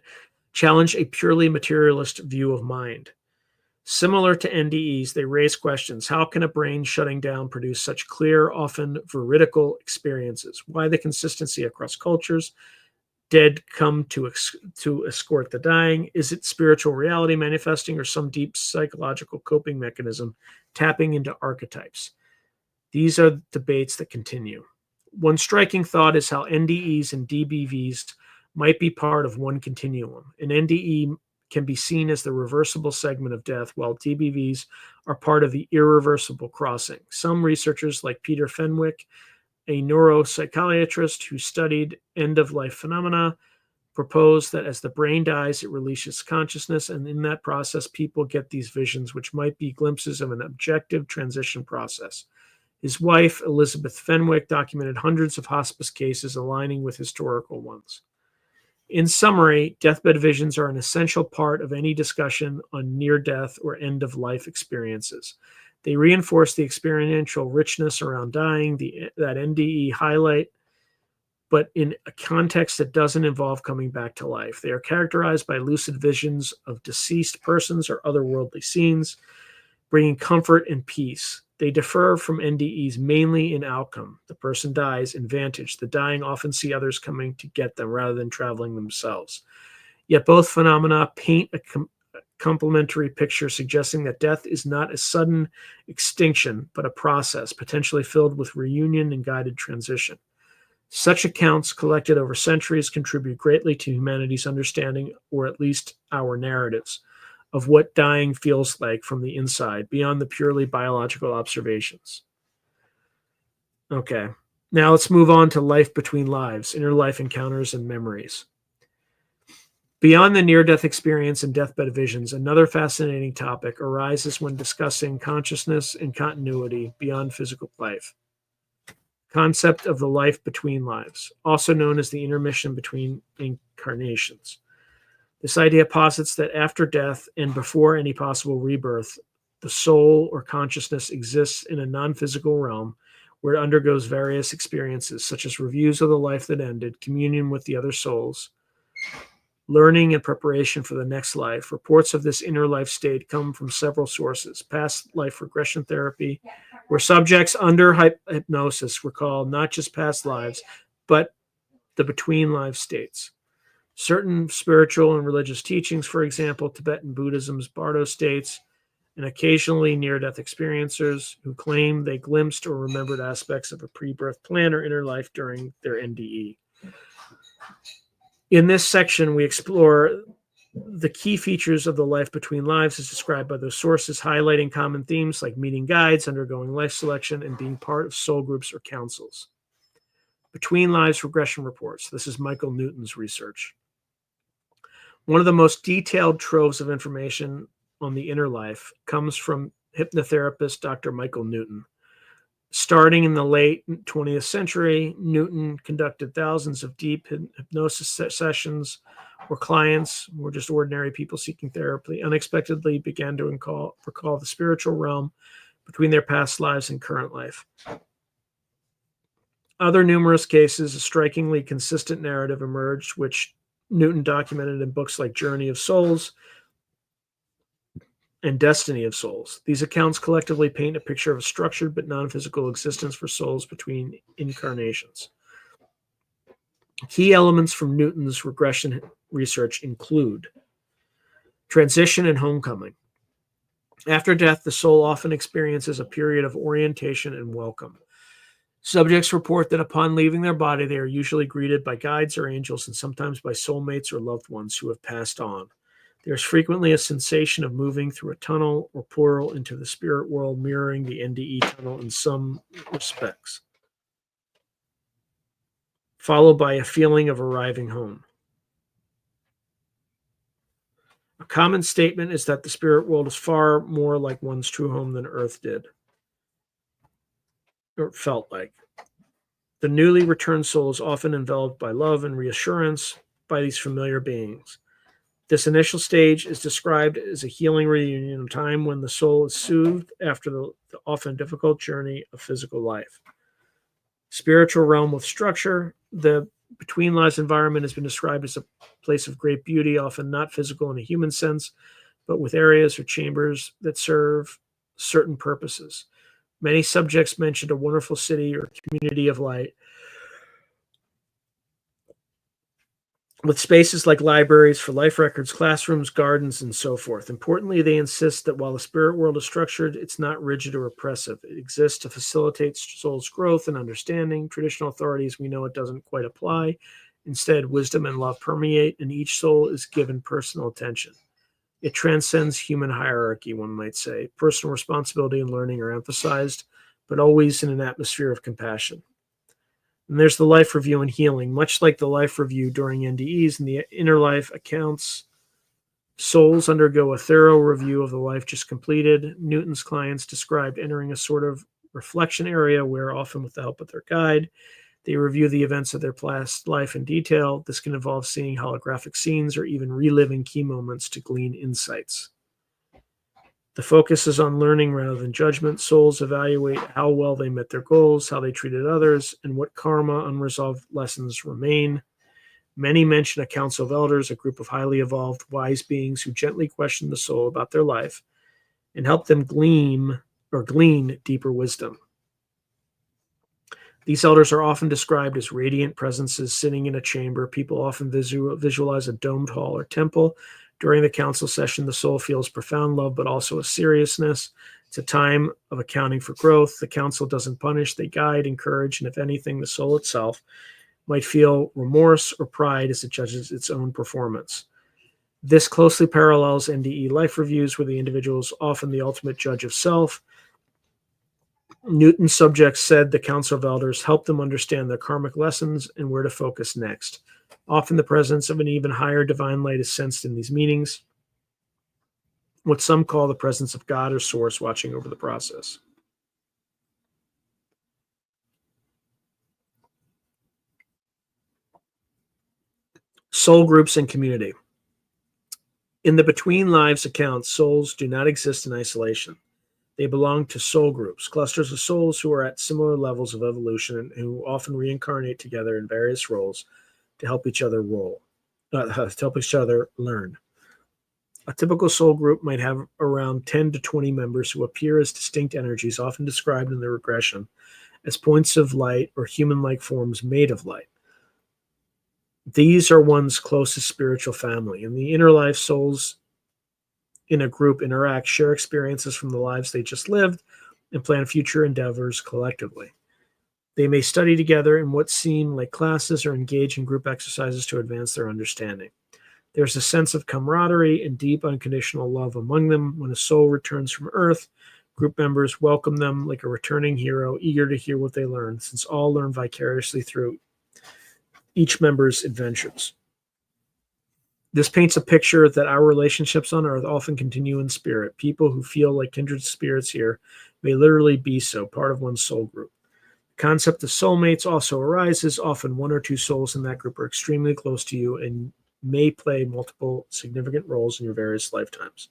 S1: challenge a purely materialist view of mind. Similar to NDEs, they raise questions. How can a brain shutting down produce such clear, often veridical experiences? Why the consistency across cultures? Dead come to escort the dying? Is it spiritual reality manifesting or some deep psychological coping mechanism tapping into archetypes? These are debates that continue. One striking thought is how NDEs and DBVs might be part of one continuum. An NDE can be seen as the reversible segment of death, while DBVs are part of the irreversible crossing. Some researchers, like Peter Fenwick, a neuropsychiatrist who studied end-of-life phenomena, propose that as the brain dies, it releases consciousness, and in that process, people get these visions, which might be glimpses of an objective transition process. His wife, Elizabeth Fenwick, documented hundreds of hospice cases aligning with historical ones. In summary, deathbed visions are an essential part of any discussion on near-death or end-of-life experiences. They reinforce the experiential richness around dying that NDE highlight, but in a context that doesn't involve coming back to life. They are characterized by lucid visions of deceased persons or otherworldly scenes, bringing comfort and peace. They differ from NDEs mainly in outcome. The person dies in vantage. The dying often see others coming to get them rather than traveling themselves. Yet both phenomena paint a complementary picture, suggesting that death is not a sudden extinction, but a process, potentially filled with reunion and guided transition. Such accounts, collected over centuries, contribute greatly to humanity's understanding, or at least our narratives, of what dying feels like from the inside, beyond the purely biological observations. Okay, now let's move on to life between lives, inner life encounters and memories. Beyond the near-death experience and deathbed visions, another fascinating topic arises when discussing consciousness and continuity beyond physical life. Concept of the life between lives, also known as the intermission between incarnations. This idea posits that after death and before any possible rebirth, the soul or consciousness exists in a non-physical realm where it undergoes various experiences, such as reviews of the life that ended, communion with the other souls, learning and preparation for the next life. Reports of this inner life state come from several sources. Past life regression therapy, where subjects under hypnosis recall not just past lives, but the between life states. Certain spiritual and religious teachings, for example, Tibetan Buddhism's Bardo states, and occasionally near-death experiencers who claim they glimpsed or remembered aspects of a pre-birth plan or inner life during their NDE. In this section, we explore the key features of the life between lives as described by those sources, highlighting common themes like meeting guides, undergoing life selection, and being part of soul groups or councils. Between lives regression reports. This is Michael Newton's research. One of the most detailed troves of information on the inner life comes from hypnotherapist Dr. Michael Newton. Starting in the late 20th century, Newton conducted thousands of deep hypnosis sessions where clients were just ordinary people seeking therapy unexpectedly began to recall the spiritual realm between their past lives and current life. Other numerous cases, a strikingly consistent narrative emerged, which Newton documented in books like Journey of Souls and Destiny of Souls. These accounts collectively paint a picture of a structured but non-physical existence for souls between incarnations. Key elements from Newton's regression research include transition and homecoming. After death, the soul often experiences a period of orientation and welcome. Subjects report that upon leaving their body, they are usually greeted by guides or angels and sometimes by soulmates or loved ones who have passed on. There's frequently a sensation of moving through a tunnel or portal into the spirit world, mirroring the NDE tunnel in some respects, followed by a feeling of arriving home. A common statement is that the spirit world is far more like one's true home than Earth did, or felt like. The newly returned soul is often enveloped by love and reassurance by these familiar beings. This initial stage is described as a healing reunion, a time when the soul is soothed after the often difficult journey of physical life. Spiritual realm with structure. The between lives environment has been described as a place of great beauty, often not physical in a human sense, but with areas or chambers that serve certain purposes. Many subjects mentioned a wonderful city or community of light, with spaces like libraries for life records, classrooms, gardens, and so forth. Importantly, they insist that while the spirit world is structured, it's not rigid or oppressive. It exists to facilitate soul's growth and understanding. Traditional authorities, we know it doesn't quite apply. Instead, wisdom and love permeate, and each soul is given personal attention. It transcends human hierarchy, one might say. Personal responsibility and learning are emphasized, but always in an atmosphere of compassion. And there's the life review and healing. Much like the life review during NDEs and the inner life accounts, souls undergo a thorough review of the life just completed. Newton's clients described entering a sort of reflection area where, often with the help of their guide, they review the events of their past life in detail. This can involve seeing holographic scenes or even reliving key moments to glean insights. The focus is on learning rather than judgment. Souls evaluate how well they met their goals, how they treated others, and what karma unresolved lessons remain. Many mention a council of elders, a group of highly evolved, wise beings who gently question the soul about their life and help them glean deeper wisdom. These elders are often described as radiant presences sitting in a chamber. People often visualize a domed hall or temple. During the council session, the soul feels profound love, but also a seriousness. It's a time of accounting for growth. The council doesn't punish, they guide, encourage, and if anything, the soul itself might feel remorse or pride as it judges its own performance. This closely parallels NDE life reviews, where the individual is often the ultimate judge of self. Newton's subjects said the Council of Elders helped them understand their karmic lessons and where to focus next. Often the presence of an even higher divine light is sensed in these meetings, what some call the presence of God or Source watching over the process. Soul groups and community. In the Between Lives accounts, souls do not exist in isolation. They belong to soul groups, clusters of souls who are at similar levels of evolution and who often reincarnate together in various roles to help each other learn. A typical soul group might have around 10 to 20 members who appear as distinct energies, often described in the regression as points of light or human-like forms made of light. These are one's closest spiritual family. In the inner life, souls in a group interact, share experiences from the lives they just lived, and plan future endeavors collectively. They may study together in what seem like classes or engage in group exercises to advance their understanding. There's a sense of camaraderie and deep unconditional love among them. When a soul returns from Earth, group members welcome them like a returning hero, eager to hear what they learned, since all learn vicariously through each member's adventures. This paints a picture that our relationships on earth often continue in spirit. People who feel like kindred spirits here may literally be so, part of one's soul group. The concept of soulmates also arises. Often one or two souls in that group are extremely close to you and may play multiple significant roles in your various lifetimes.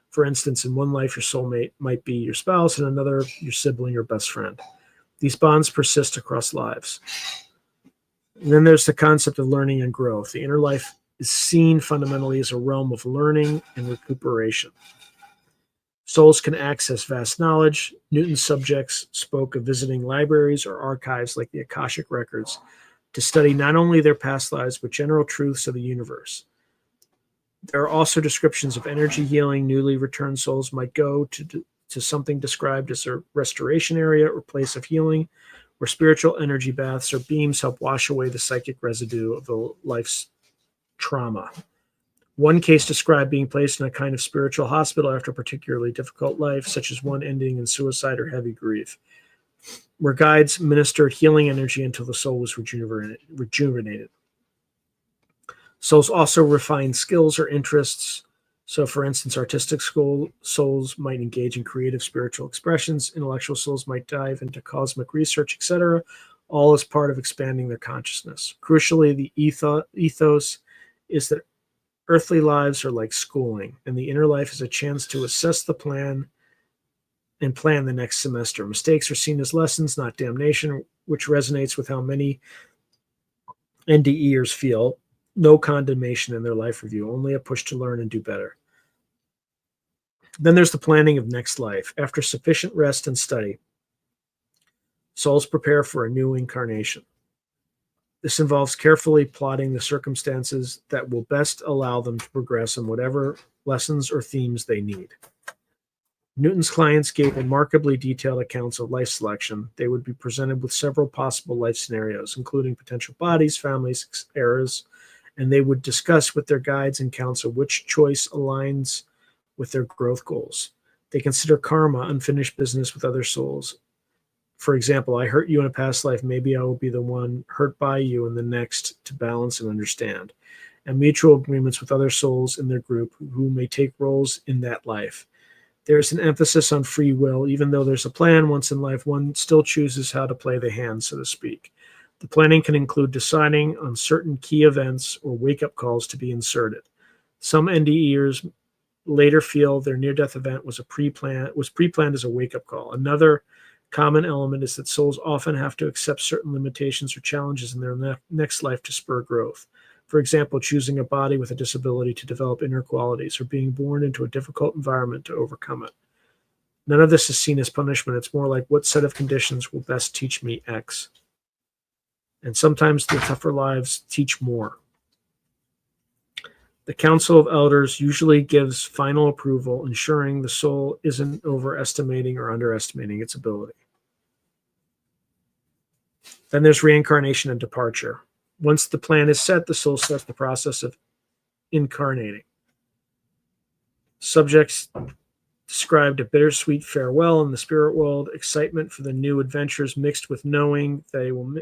S1: For instance, in one life, your soulmate might be your spouse, and another, your sibling or best friend. These bonds persist across lives. And then there's the concept of learning and growth. The inner life is seen fundamentally as a realm of learning and recuperation. Souls can access vast knowledge. Newton's subjects spoke of visiting libraries or archives like the Akashic Records to study not only their past lives, but general truths of the universe. There are also descriptions of energy healing. Newly returned souls might go to something described as a restoration area or place of healing, where spiritual energy baths or beams help wash away the psychic residue of the life's trauma. One case described being placed in a kind of spiritual hospital after a particularly difficult life, such as one ending in suicide or heavy grief, where guides ministered healing energy until the soul was rejuvenated. Souls also refine skills or interests. So, for instance, artistic souls might engage in creative spiritual expressions. Intellectual souls might dive into cosmic research, etc., all as part of expanding their consciousness. Crucially, the ethos is that earthly lives are like schooling, and the inner life is a chance to assess the plan and plan the next semester. Mistakes are seen as lessons, not damnation, which resonates with how many NDEers feel. No condemnation in their life review, only a push to learn and do better. Then there's the planning of next life. After sufficient rest and study, souls prepare for a new incarnation. This involves carefully plotting the circumstances that will best allow them to progress in whatever lessons or themes they need. Newton's clients gave remarkably detailed accounts of life selection. They would be presented with several possible life scenarios, including potential bodies, families, eras, and they would discuss with their guides and counsel which choice aligns with their growth goals. They consider karma, unfinished business with other souls. For example, I hurt you in a past life. Maybe I will be the one hurt by you in the next to balance and understand. And mutual agreements with other souls in their group who may take roles in that life. There's an emphasis on free will. Even though there's a plan once in life, one still chooses how to play the hand, so to speak. The planning can include deciding on certain key events or wake-up calls to be inserted. Some NDEers later feel their near-death event was pre-planned as a wake-up call. Another common element is that souls often have to accept certain limitations or challenges in their next life to spur growth. For example, choosing a body with a disability to develop inner qualities, or being born into a difficult environment to overcome it. None of this is seen as punishment. It's more like, what set of conditions will best teach me X? And sometimes the tougher lives teach more. The Council of Elders usually gives final approval, ensuring the soul isn't overestimating or underestimating its ability. Then there's reincarnation and departure. Once the plan is set, the soul starts the process of incarnating. Subjects described a bittersweet farewell in the spirit world, excitement for the new adventures mixed with knowing they will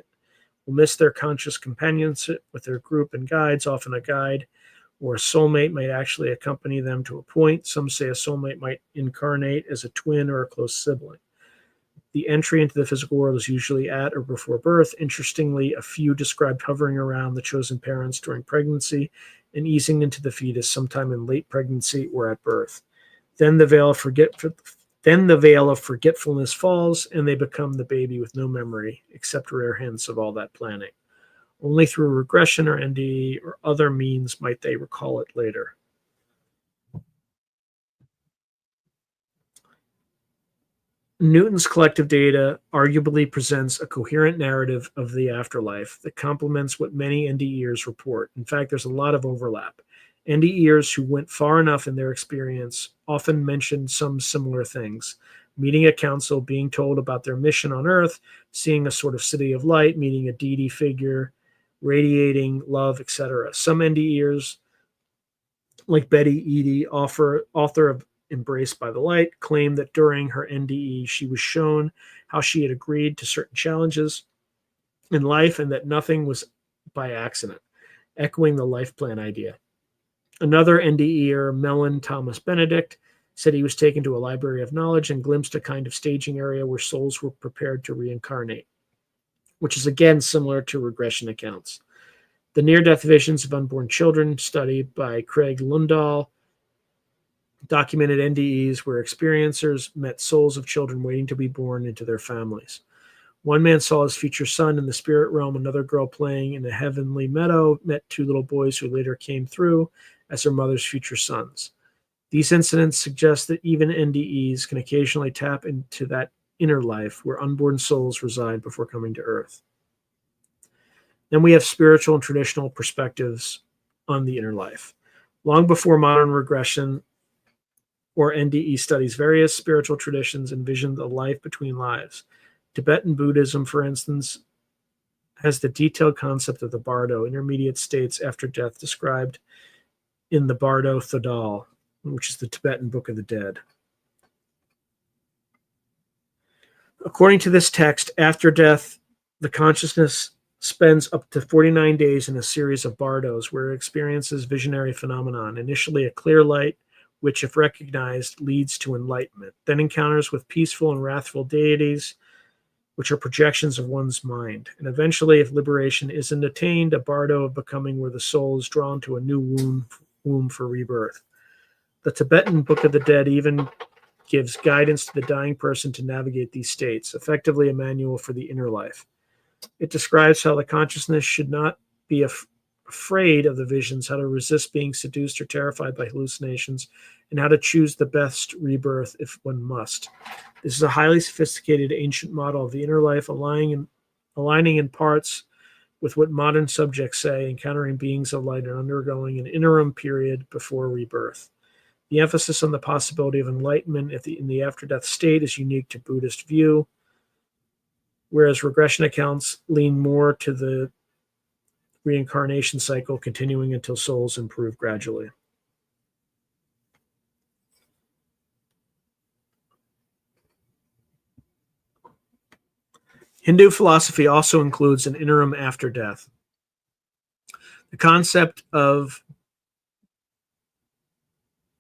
S1: miss their conscious companionship with their group and guides. Often a guide or a soulmate might actually accompany them to a point. Some say a soulmate might incarnate as a twin or a close sibling. The entry into the physical world is usually at or before birth. Interestingly, a few described hovering around the chosen parents during pregnancy and easing into the fetus sometime in late pregnancy or at birth. Then the veil of forgetfulness falls, and they become the baby with no memory, except rare hints of all that planning. Only through regression or NDE or other means might they recall it later. Newton's collective data arguably presents a coherent narrative of the afterlife that complements what many NDEers report. In fact, there's a lot of overlap. NDEers who went far enough in their experience often mention some similar things. Meeting a council, being told about their mission on Earth, seeing a sort of city of light, meeting a deity figure, radiating love, etc. Some NDEers, like Betty Eady, author of Embraced by the Light, claimed that during her NDE, she was shown how she had agreed to certain challenges in life and that nothing was by accident, echoing the life plan idea. Another NDEer, Mellon Thomas Benedict, said he was taken to a library of knowledge and glimpsed a kind of staging area where souls were prepared to reincarnate, which is again similar to regression accounts. The near-death visions of unborn children, studied by Craig Lundahl, documented NDEs where experiencers met souls of children waiting to be born into their families. One man saw his future son in the spirit realm. Another girl playing in a heavenly meadow met two little boys who later came through as her mother's future sons. These incidents suggest that even NDEs can occasionally tap into that inner life where unborn souls reside before coming to Earth. Then we have spiritual and traditional perspectives on the inner life. Long before modern regression or NDE studies, various spiritual traditions envisioned a life between lives. Tibetan Buddhism, for instance, has the detailed concept of the bardo, intermediate states after death, described in the Bardo Thodal, which is the Tibetan Book of the Dead. According to this text, after death, the consciousness spends up to 49 days in a series of bardos where it experiences visionary phenomenon, initially a clear light, which, if recognized, leads to enlightenment, then encounters with peaceful and wrathful deities, which are projections of one's mind, and eventually, if liberation isn't attained, a bardo of becoming where the soul is drawn to a new womb for rebirth. The Tibetan Book of the Dead even gives guidance to the dying person to navigate these states, effectively a manual for the inner life. It describes how the consciousness should not be afraid of the visions, how to resist being seduced or terrified by hallucinations, and how to choose the best rebirth if one must. This is a highly sophisticated ancient model of the inner life, aligning in parts with what modern subjects say, encountering beings of light and undergoing an interim period before rebirth. The emphasis on the possibility of enlightenment in the after-death state is unique to Buddhist view, whereas regression accounts lean more to the reincarnation cycle continuing until souls improve gradually. Hindu philosophy also includes an interim after death. The concept of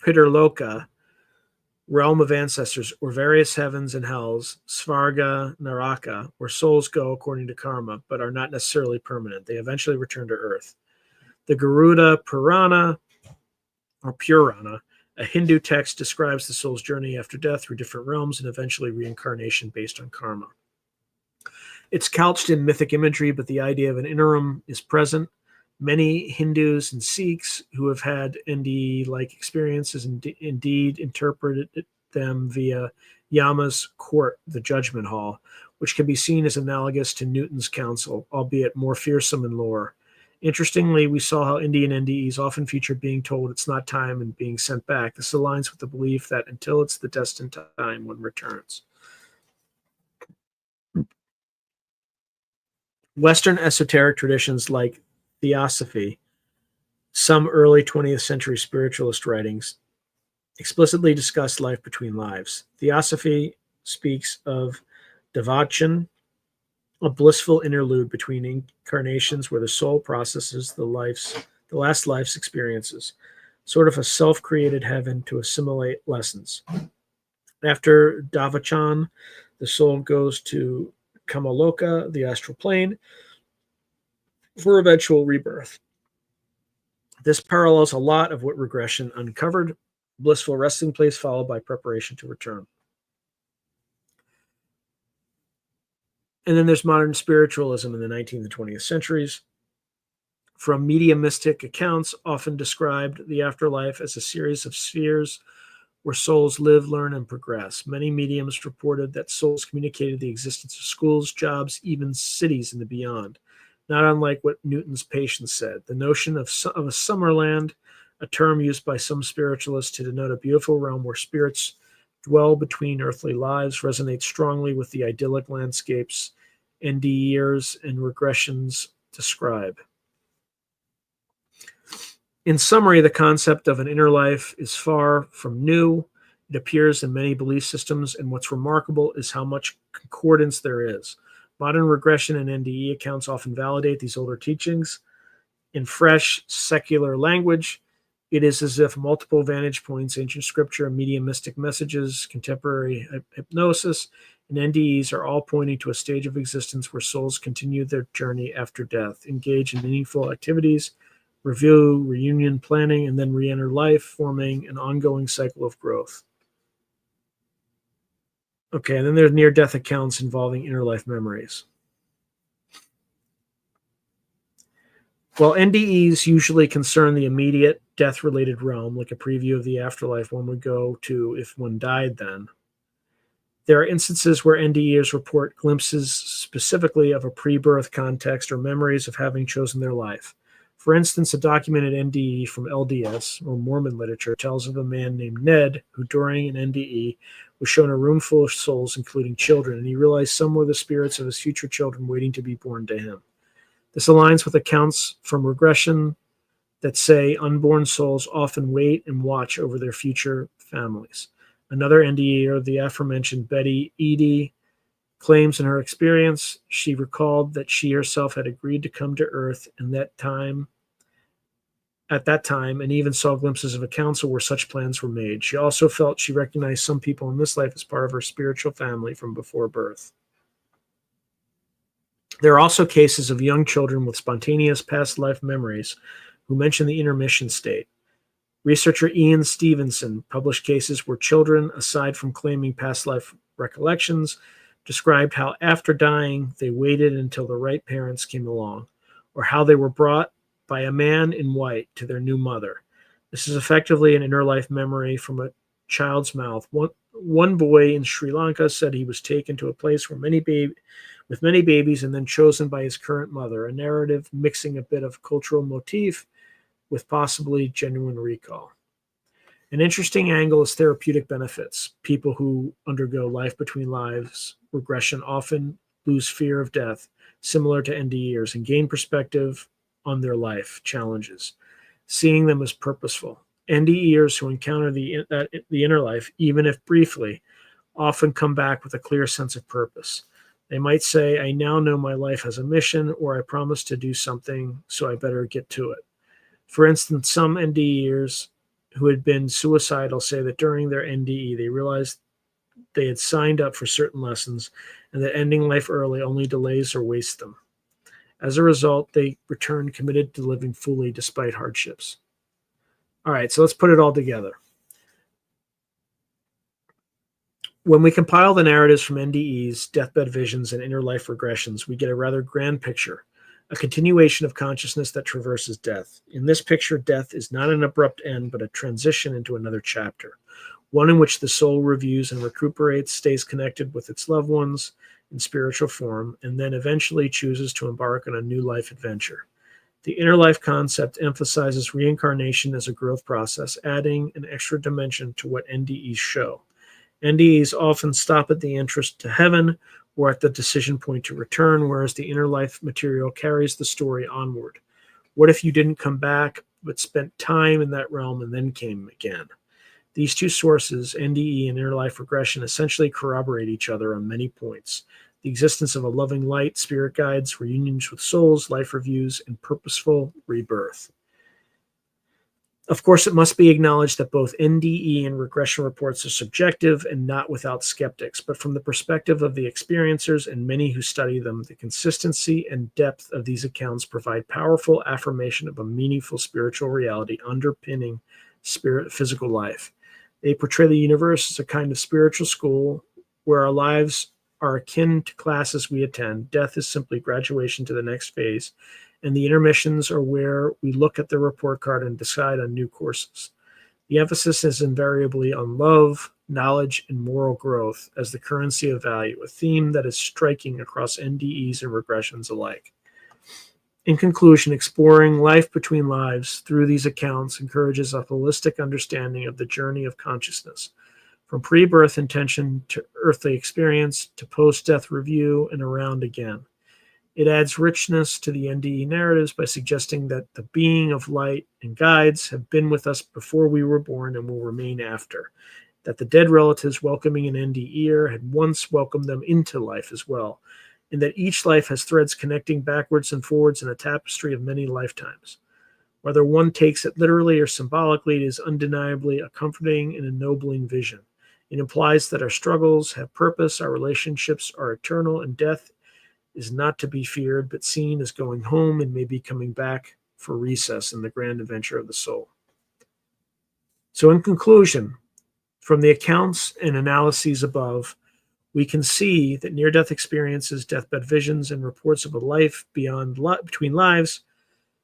S1: Pitarloka, realm of ancestors, or various heavens and hells, Svarga, Naraka, where souls go according to karma, but are not necessarily permanent. They eventually return to Earth. The Garuda Purana, or Purana, a Hindu text, describes the soul's journey after death through different realms and eventually reincarnation based on karma. It's couched in mythic imagery, but the idea of an interim is present. Many Hindus and Sikhs who have had NDE-like experiences indeed interpreted them via Yama's court, the judgment hall, which can be seen as analogous to Newton's council, albeit more fearsome in lore. Interestingly, we saw how Indian NDEs often feature being told it's not time and being sent back. This aligns with the belief that until it's the destined time, one returns. Western esoteric traditions like Theosophy, some early 20th century spiritualist writings, explicitly discuss life between lives. Theosophy speaks of Devachan, a blissful interlude between incarnations where the soul processes the last life's experiences, sort of a self-created heaven to assimilate lessons. After Devachan, the soul goes to Kamaloka, the astral plane, for eventual rebirth. This parallels a lot of what regression uncovered: blissful resting place followed by preparation to return. And then there's modern spiritualism in the 19th and 20th centuries. From mediumistic accounts, often described the afterlife as a series of spheres where souls live, learn, and progress. Many mediums reported that souls communicated the existence of schools, jobs, even cities in the beyond, not unlike what Newton's patient said. The notion of a summerland, a term used by some spiritualists to denote a beautiful realm where spirits dwell between earthly lives, resonates strongly with the idyllic landscapes NDEers and regressions describe. In summary, the concept of an inner life is far from new. It appears in many belief systems, and what's remarkable is how much concordance there is. Modern regression and NDE accounts often validate these older teachings in fresh, secular language. It is as if multiple vantage points, ancient scripture, mediumistic messages, contemporary hypnosis, and NDEs are all pointing to a stage of existence where souls continue their journey after death, engage in meaningful activities, review, reunion planning, and then re-enter life, forming an ongoing cycle of growth. Okay, and then there's near-death accounts involving inner life memories. While NDEs usually concern the immediate death-related realm, like a preview of the afterlife one would go to if one died then, there are instances where NDEs report glimpses specifically of a pre-birth context or memories of having chosen their life. For instance, a documented NDE from LDS, or Mormon literature, tells of a man named Ned who, during an NDE, was shown a room full of souls, including children, and he realized some were the spirits of his future children waiting to be born to him. This aligns with accounts from regression that say unborn souls often wait and watch over their future families. Another NDE, or the aforementioned Betty Eady, claims in her experience she recalled that she herself had agreed to come to Earth at that time, and even saw glimpses of a council where such plans were made. She also felt she recognized some people in this life as part of her spiritual family from before birth. There are also cases of young children with spontaneous past life memories who mention the intermission state. Researcher Ian Stevenson published cases where children, aside from claiming past life recollections, described how after dying they waited until the right parents came along, or how they were brought by a man in white to their new mother. This is effectively an inner life memory from a child's mouth. One boy in Sri Lanka said he was taken to a place where with many babies and then chosen by his current mother, a narrative mixing a bit of cultural motif with possibly genuine recall. An interesting angle is therapeutic benefits. People who undergo life between lives regression often lose fear of death, similar to NDEers, and gain perspective on their life challenges, seeing them as purposeful. NDEers who encounter the inner life, even if briefly, often come back with a clear sense of purpose. They might say, I now know my life has a mission, or I promised to do something, so I better get to it. For instance, some NDEers who had been suicidal say that during their NDE, they realized they had signed up for certain lessons and that ending life early only delays or wastes them. As a result, they return committed to living fully despite hardships. All right, so let's put it all together. When we compile the narratives from NDEs, deathbed visions, and inner life regressions, we get a rather grand picture, a continuation of consciousness that traverses death. In this picture, death is not an abrupt end, but a transition into another chapter, one in which the soul reviews and recuperates, stays connected with its loved ones in spiritual form, and then eventually chooses to embark on a new life adventure. The inner life concept emphasizes reincarnation as a growth process, adding an extra dimension to what NDEs show. NDEs often stop at the entrance to heaven or at the decision point to return, whereas the inner life material carries the story onward. What if you didn't come back, but spent time in that realm and then came again? These two sources, NDE and inner life regression, essentially corroborate each other on many points. The existence of a loving light, spirit guides, reunions with souls, life reviews, and purposeful rebirth. Of course, it must be acknowledged that both NDE and regression reports are subjective and not without skeptics, but from the perspective of the experiencers and many who study them, the consistency and depth of these accounts provide powerful affirmation of a meaningful spiritual reality underpinning physical life. They portray the universe as a kind of spiritual school where our lives are akin to classes we attend. Death is simply graduation to the next phase, and the intermissions are where we look at the report card and decide on new courses. The emphasis is invariably on love, knowledge, and moral growth as the currency of value, a theme that is striking across NDEs and regressions alike. In conclusion, exploring life between lives through these accounts encourages a holistic understanding of the journey of consciousness, from pre-birth intention to earthly experience to post-death review and around again. It adds richness to the NDE narratives by suggesting that the being of light and guides have been with us before we were born and will remain after, that the dead relatives welcoming an NDEer had once welcomed them into life as well, and that each life has threads connecting backwards and forwards in a tapestry of many lifetimes. Whether one takes it literally or symbolically, it is undeniably a comforting and ennobling vision. It implies that our struggles have purpose, our relationships are eternal, and death is not to be feared, but seen as going home and maybe coming back for recess in the grand adventure of the soul. So, in conclusion, from the accounts and analyses above, we can see that near-death experiences, deathbed visions, and reports of a life between lives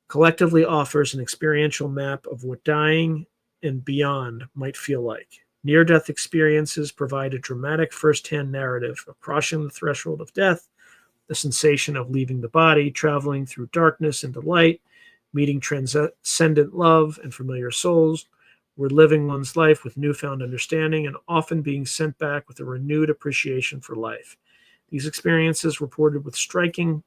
S1: collectively offers an experiential map of what dying and beyond might feel like. Near-death experiences provide a dramatic first-hand narrative of crossing the threshold of death, the sensation of leaving the body, traveling through darkness into light, meeting transcendent love and familiar souls, we're living one's life with newfound understanding and often being sent back with a renewed appreciation for life. These experiences, reported with striking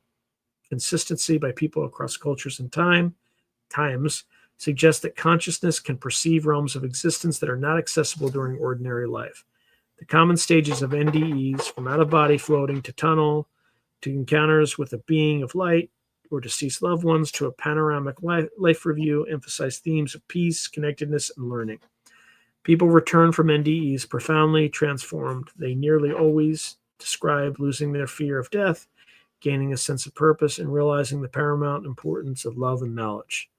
S1: consistency by people across cultures and times, suggest that consciousness can perceive realms of existence that are not accessible during ordinary life. The common stages of NDEs, from out-of-body floating to tunnel, to encounters with a being of light, or deceased loved ones, to a panoramic life review, emphasize themes of peace, connectedness, and learning. People return from NDEs profoundly transformed. They nearly always describe losing their fear of death, gaining a sense of purpose, and realizing the paramount importance of love and knowledge.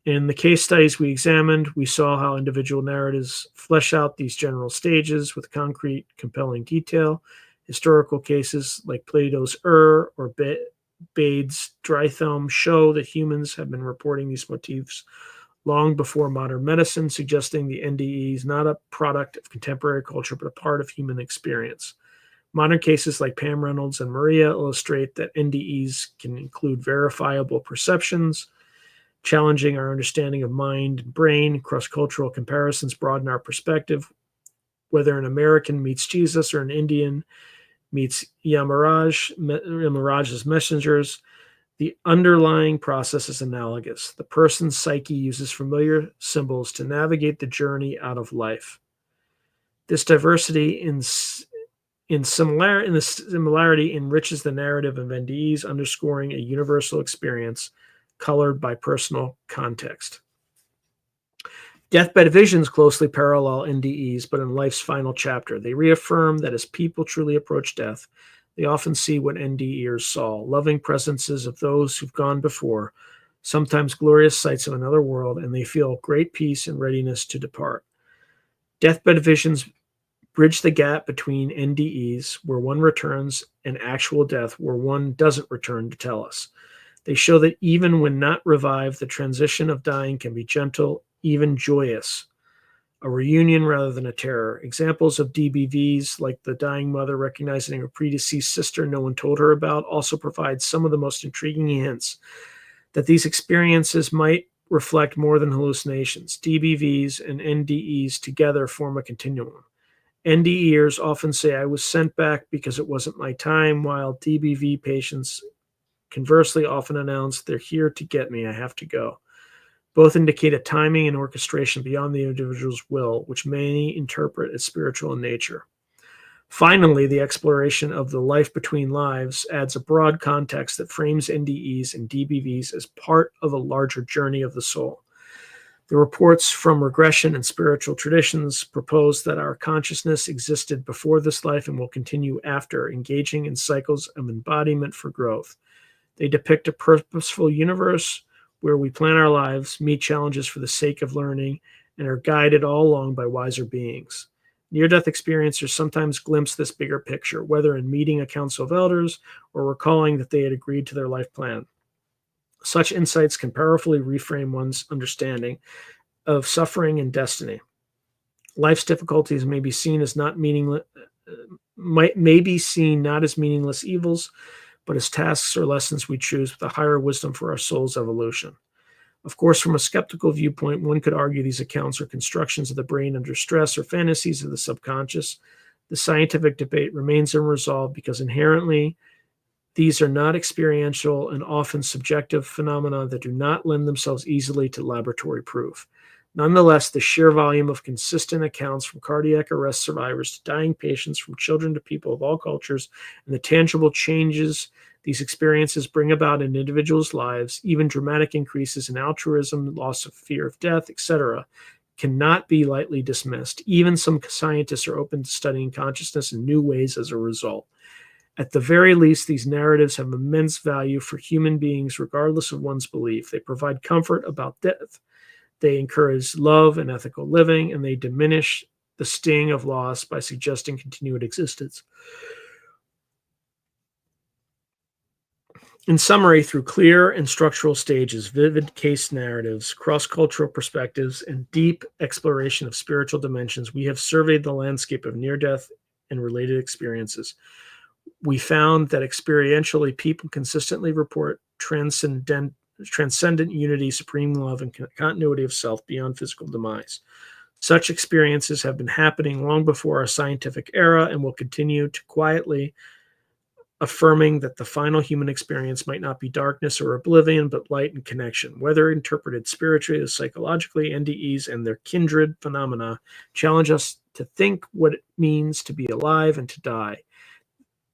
S1: In the case studies we examined, we saw how individual narratives flesh out these general stages with concrete, compelling detail. Historical cases like Plato's or Bade's Drythelm show that humans have been reporting these motifs long before modern medicine, suggesting the NDE is not a product of contemporary culture, but a part of human experience. Modern cases like Pam Reynolds and Maria illustrate that NDEs can include verifiable perceptions, challenging our understanding of mind and brain. Cross-cultural comparisons broaden our perspective. Whether an American meets Jesus or an Indian meets Yamaraj's messengers, the underlying process is analogous. The person's psyche uses familiar symbols to navigate the journey out of life. This diversity in similarity enriches the narrative of NDEs, underscoring a universal experience colored by personal context. Deathbed visions closely parallel NDEs, but in life's final chapter. They reaffirm that as people truly approach death, they often see what NDEers saw, loving presences of those who've gone before, sometimes glorious sights of another world, and they feel great peace and readiness to depart. Deathbed visions bridge the gap between NDEs, where one returns, and actual death, where one doesn't return to tell us. They show that even when not revived, the transition of dying can be gentle, even joyous, a reunion rather than a terror. Examples of DBVs, like the dying mother recognizing a predeceased sister no one told her about, also provide some of the most intriguing hints that these experiences might reflect more than hallucinations. DBVs and NDEs together form a continuum. NDEers often say, "I was sent back because it wasn't my time," while DBV patients conversely often announce, "They're here to get me, I have to go." Both indicate a timing and orchestration beyond the individual's will, which many interpret as spiritual in nature. Finally, the exploration of the life between lives adds a broad context that frames NDEs and DBVs as part of a larger journey of the soul. The reports from regression and spiritual traditions propose that our consciousness existed before this life and will continue after, engaging in cycles of embodiment for growth. They depict a purposeful universe where we plan our lives, meet challenges for the sake of learning, and are guided all along by wiser beings. Near-death experiencers sometimes glimpse this bigger picture, whether in meeting a council of elders or recalling that they had agreed to their life plan. Such insights can powerfully reframe one's understanding of suffering and destiny. Life's difficulties may be seen not as meaningless evils, but as tasks or lessons we choose with a higher wisdom for our soul's evolution. Of course, from a skeptical viewpoint, one could argue these accounts are constructions of the brain under stress or fantasies of the subconscious. The scientific debate remains unresolved because inherently these are not experiential and often subjective phenomena that do not lend themselves easily to laboratory proof. Nonetheless, the sheer volume of consistent accounts from cardiac arrest survivors to dying patients, from children to people of all cultures, and the tangible changes These experiences bring about in individuals' lives even dramatic increases in altruism, loss of fear of death, etc., cannot be lightly dismissed. Even some scientists are open to studying consciousness in new ways as a result. At the very least, these narratives have immense value for human beings, regardless of one's belief. They provide comfort about death, they encourage love and ethical living, and they diminish the sting of loss by suggesting continued existence. In summary, through clear and structural stages, vivid case narratives, cross cultural perspectives, and deep exploration of spiritual dimensions, we have surveyed the landscape of near death and related experiences. We found that experientially, people consistently report transcendent unity, supreme love, and continuity of self beyond physical demise. Such experiences have been happening long before our scientific era and will continue to quietly affirming that the final human experience might not be darkness or oblivion, but light and connection. Whether interpreted spiritually or psychologically, NDEs and their kindred phenomena challenge us to think what it means to be alive and to die.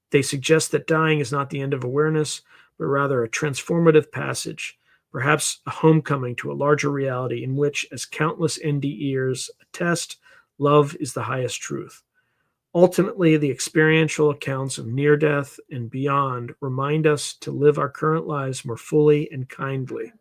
S1: They suggest that dying is not the end of awareness, but rather a transformative passage, perhaps a homecoming to a larger reality in which, as countless NDEers attest, love is the highest truth. Ultimately, the experiential accounts of near death and beyond remind us to live our current lives more fully and kindly.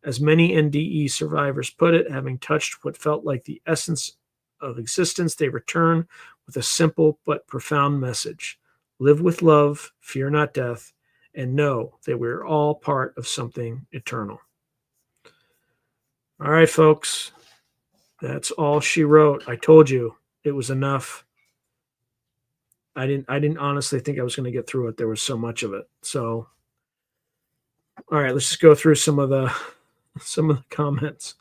S1: As many NDE survivors put it, having touched what felt like the essence of existence, they return with a simple but profound message: live with love, fear not death, and know that we're all part of something eternal. All right, folks, that's all she wrote. I told you it was enough. I didn't honestly think I was going to get through it. There was so much of it. So, all right, let's just go through some of the comments.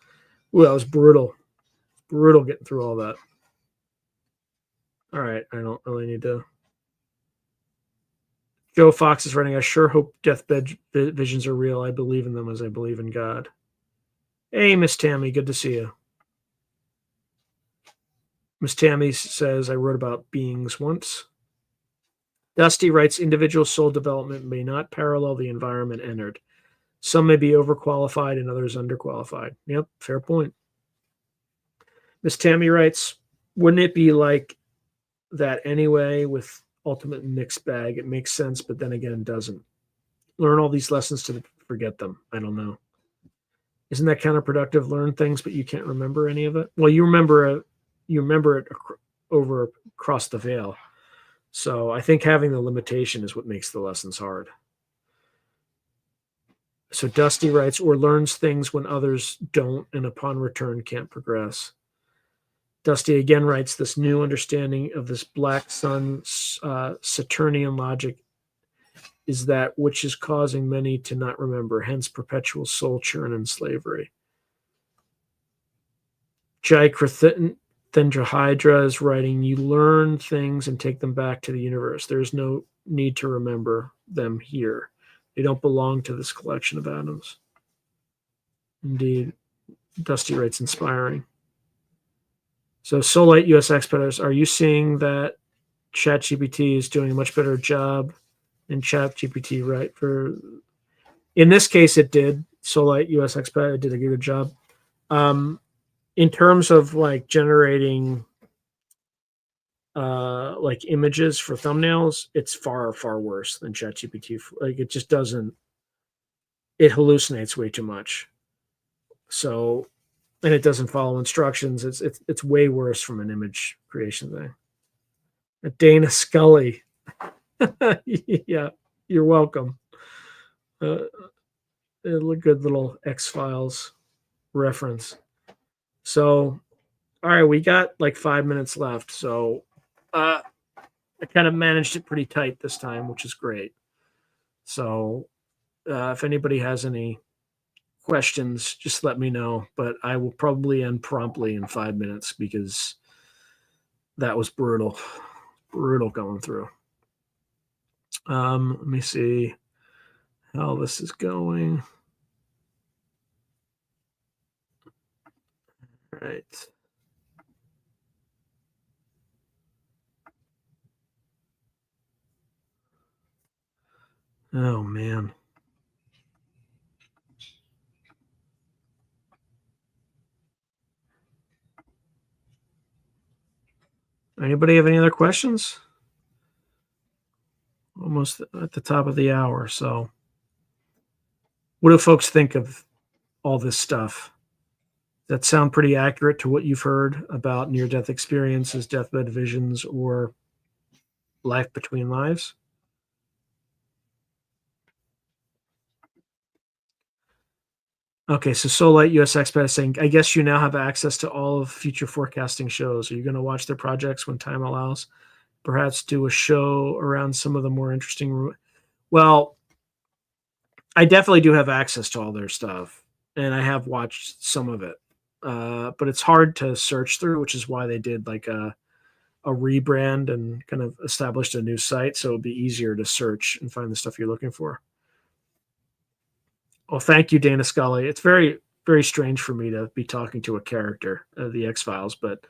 S1: Ooh, that was brutal. Brutal getting through all that. All right, I don't really need to. Joe Fox is writing, I sure hope deathbed visions are real. I believe in them as I believe in God. Hey, Miss Tammy, good to see you. Miss Tammy says, I wrote about beings once. Dusty writes, individual soul development may not parallel the environment entered. Some may be overqualified and others underqualified. Yep, fair point. Miss Tammy writes, wouldn't it be like that anyway with ultimate mixed bag? It makes sense, but then again, it doesn't. Learn all these lessons to forget them. I don't know. Isn't that counterproductive? Learn things, but you can't remember any of it. Well, you remember it over across the veil. So I think having the limitation is what makes the lessons hard. So Dusty writes, or learns things when others don't, and upon return can't progress. Dusty again writes, this new understanding of this black sun Saturnian logic is that which is causing many to not remember, hence perpetual soul churn and slavery. Jai Krathendrahydra is writing, you learn things and take them back to the universe. There's no need to remember them here. They don't belong to this collection of atoms. Indeed. Dusty writes, inspiring. So Soulite US Expeditors, are you seeing that ChatGPT is doing a much better job than ChatGPT, right? In this case, it did. Soulite US Expeditors did a good job. In terms of like generating like images for thumbnails, it's far, far worse than ChatGPT. Like it just doesn't, it hallucinates way too much. So, and it doesn't follow instructions. It's way worse from an image creation thing. Dana Scully. Yeah, you're welcome. A good little X-Files reference. So, all right, we got like 5 minutes left. So, I kind of managed it pretty tight this time, which is great. So, if anybody has any questions, just let me know. But I will probably end promptly in 5 minutes because that was brutal going through. Let me see how this is going. All right. Oh man. Anybody have any other questions? Almost at the top of the hour. So, what do folks think of all this stuff? Does that sound pretty accurate to what you've heard about near death experiences, deathbed visions, or life between lives? Okay, so Solite US Expat is saying, I guess you now have access to all of future forecasting shows. Are you going to watch their projects when time allows? Perhaps do a show around some of the more interesting. Well, I definitely do have access to all their stuff, and I have watched some of it. But it's hard to search through, which is why they did like a rebrand and kind of established a new site, so it'd be easier to search and find the stuff you're looking for. Well, thank you, Dana Scully. It's very, very strange for me to be talking to a character of the X Files, but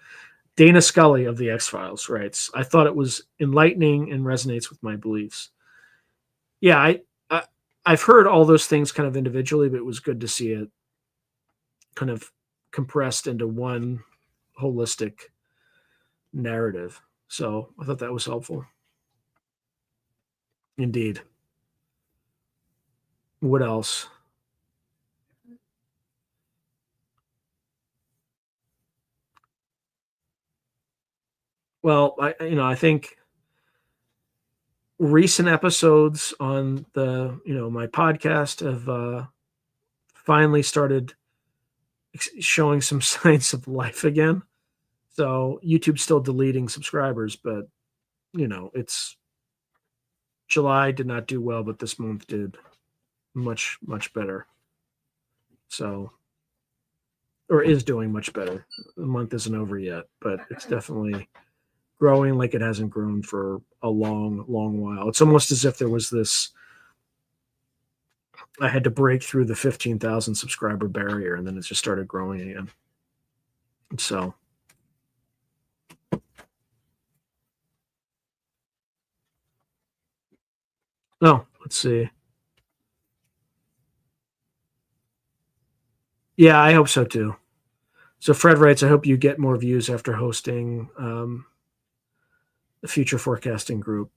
S1: Dana Scully of the X Files writes, I thought it was enlightening and resonates with my beliefs. Yeah, I've heard all those things kind of individually, but it was good to see it kind of compressed into one holistic narrative. So I thought that was helpful. Indeed. What else? Well, I think recent episodes on the my podcast have finally started showing some signs of life again. So YouTube's still deleting subscribers, but it's July did not do well, but this month did much better. So, or is doing much better. The month isn't over yet, but it's definitely growing like it hasn't grown for a long while. It's almost as if there was this. I had to break through the 15,000 subscriber barrier, and then it just started growing again. So, oh, let's see. Yeah, I hope so too. So Fred writes, I hope you get more views after hosting the future forecasting group.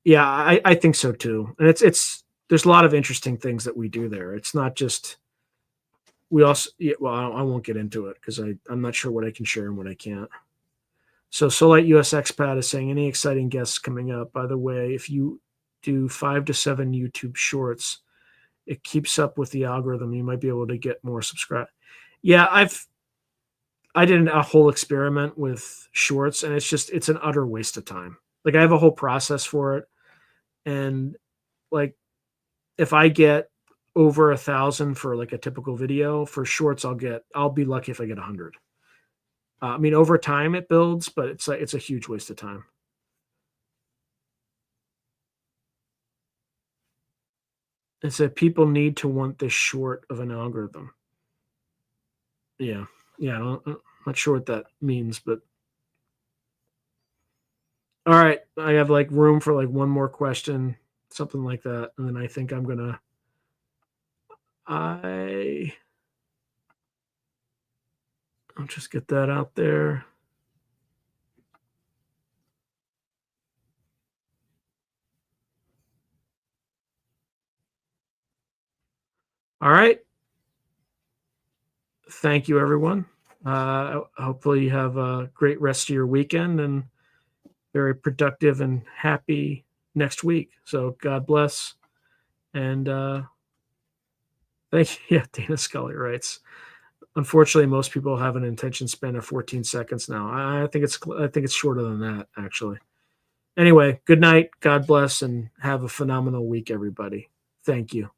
S1: Yeah, I think so too. And it's there's a lot of interesting things that we do there. It's not just we also yeah, well I won't get into it because I'm not sure what I can share and what I can't. So Solite US Expat is saying any exciting guests coming up. By the way, if you do 5 to 7 YouTube shorts, it keeps up with the algorithm. You might be able to get more subscribe. Yeah, I did a whole experiment with shorts, and it's an utter waste of time. Like I have a whole process for it, and like if I get over 1,000 for like a typical video for shorts, I'll be lucky if I get 100. I mean, over time it builds, but it's a huge waste of time. And so people need to want this short of an algorithm. Yeah, yeah. I'm not sure what that means, but all right. I have like room for like one more question, something like that, and then I think I I'll just get that out there. All right. Thank you, everyone. Hopefully, you have a great rest of your weekend and very productive and happy next week. So, God bless. And thank you. Yeah, Dana Scully writes. Unfortunately, most people have an attention span of 14 seconds now. I think it's shorter than that, actually. Anyway, good night. God bless, and have a phenomenal week, everybody. Thank you.